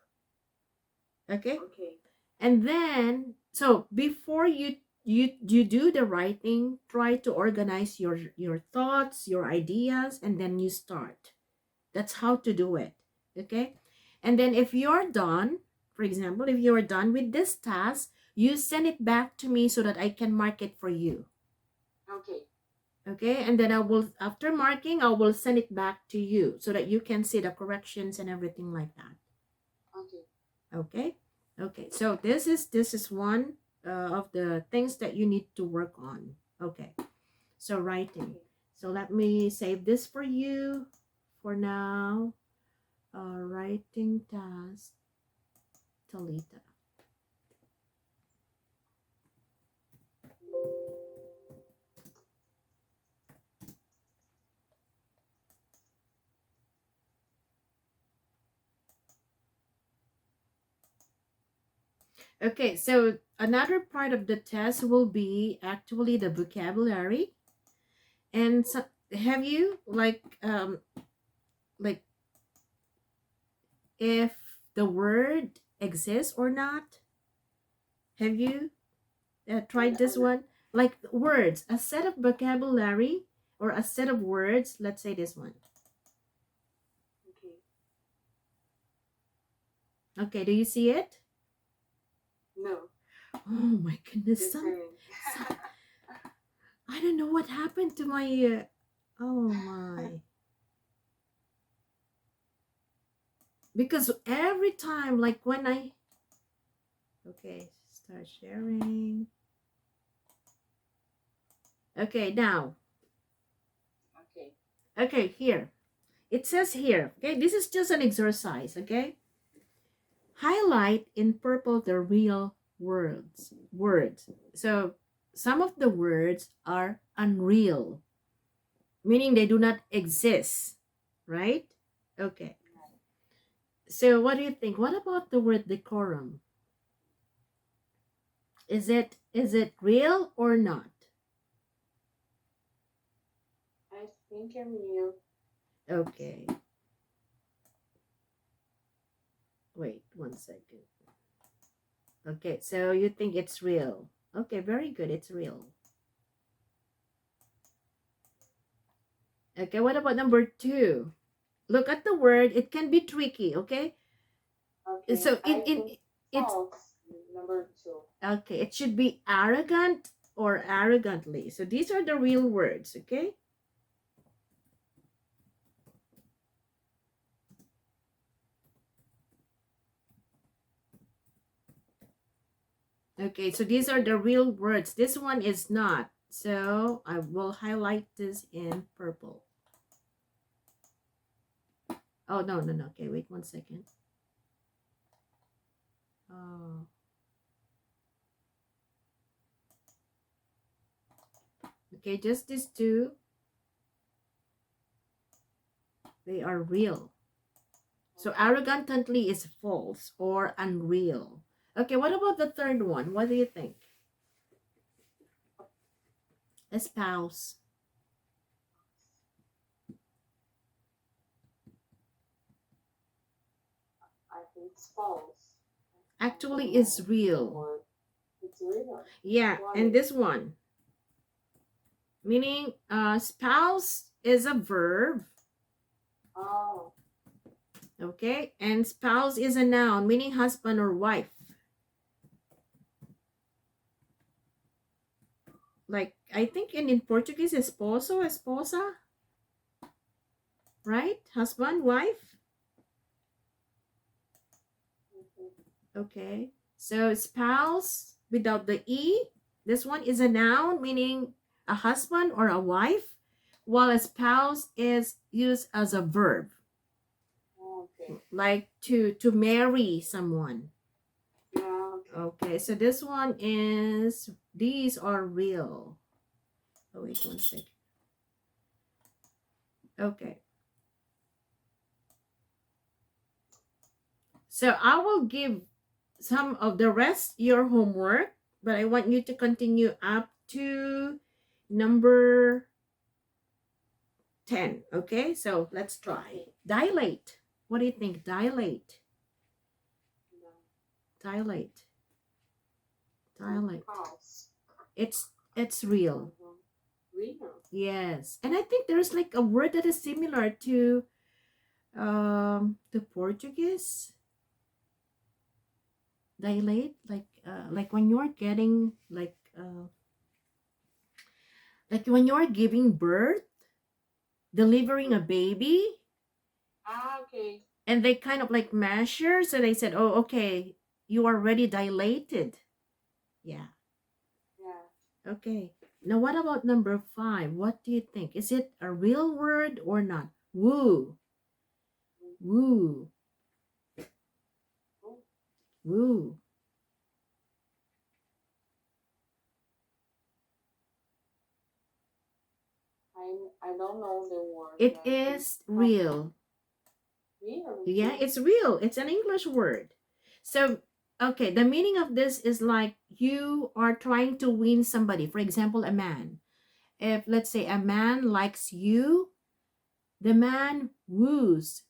Okay, Okay. And then, so before you do the writing, try to organize your thoughts, your ideas, and then you start. That's how to do it. Okay? And then if you're done, for example, if you're done with this task, you send it back to me so that I can mark it for you. Okay. Okay? And then I will, after marking, I will send it back to you so that you can see the corrections and everything like that. Okay. Okay? Okay. So this is one of the things that you need to work on. Okay. So writing. So let me save this for you for now. Writing task, Talita. Okay, so another part of the test will be actually the vocabulary. And so, have you like if the word exists or not? Have you tried this one? Like words, a set of vocabulary or a set of words. Let's say this one. Okay. Okay, do you see it? No. Oh my goodness, Different. I don't know what happened to my. Oh my. Because every time, like when I. Okay, start sharing. Okay, now. Okay. Okay, here. It says here. Okay, this is just an exercise. Okay. Highlight in purple the real words. Words. So some of the words are unreal, meaning they do not exist. Right? Okay. So what do you think? What about the word decorum? Is it real or not? I think I'm real. Okay. Wait 1 second. Okay, so you think it's real. Okay, very good. It's real. Okay, what about number 2? Look at the word. It can be tricky, okay? Okay. So I think it's false. Number 2. okay, it should be arrogant or arrogantly. So these are the real words, okay? Okay, so these are the real words. This one is not. So I will highlight this in purple. Oh, no, no, no. Okay, wait 1 second. Oh. Okay, just these two. They are real. So arrogantly is false or unreal. Okay, what about the third one? What do you think? Espouse. I think it's false. Actually is real. It's real. Yeah, Why? and this one. Meaning spouse is a verb. Oh. Okay, and spouse is a noun, meaning husband or wife. Like, I think in Portuguese, esposo, esposa. Right? Husband, wife. Okay. So spouse without the E. This one is a noun, meaning a husband or a wife, while a spouse is used as a verb. Okay. Like to marry someone. Yeah, okay. Okay, so this one is, these are real. Oh, wait 1 second. Okay. So I will give some of the rest your homework, but I want you to continue up to number 10. Okay, so let's try. Dilate. What do you think? Dilate. No. Dilate. Dialect. False. It's real. Real. Yes. And I think there's like a word that is similar to Portuguese. Dilate, like when you're getting like when you're giving birth, delivering a baby, Okay. and they kind of like measure, so they said, oh, okay, you are already dilated. Yeah. Yeah. Okay. Now what about number 5? What do you think? Is it a real word or not? Woo. Woo. Woo. I don't know the word. It is real. Real. Yeah, it's real. It's an English word. So, okay, the meaning of this is like you are trying to win somebody. For example, a man. If let's say a man likes you, the man woos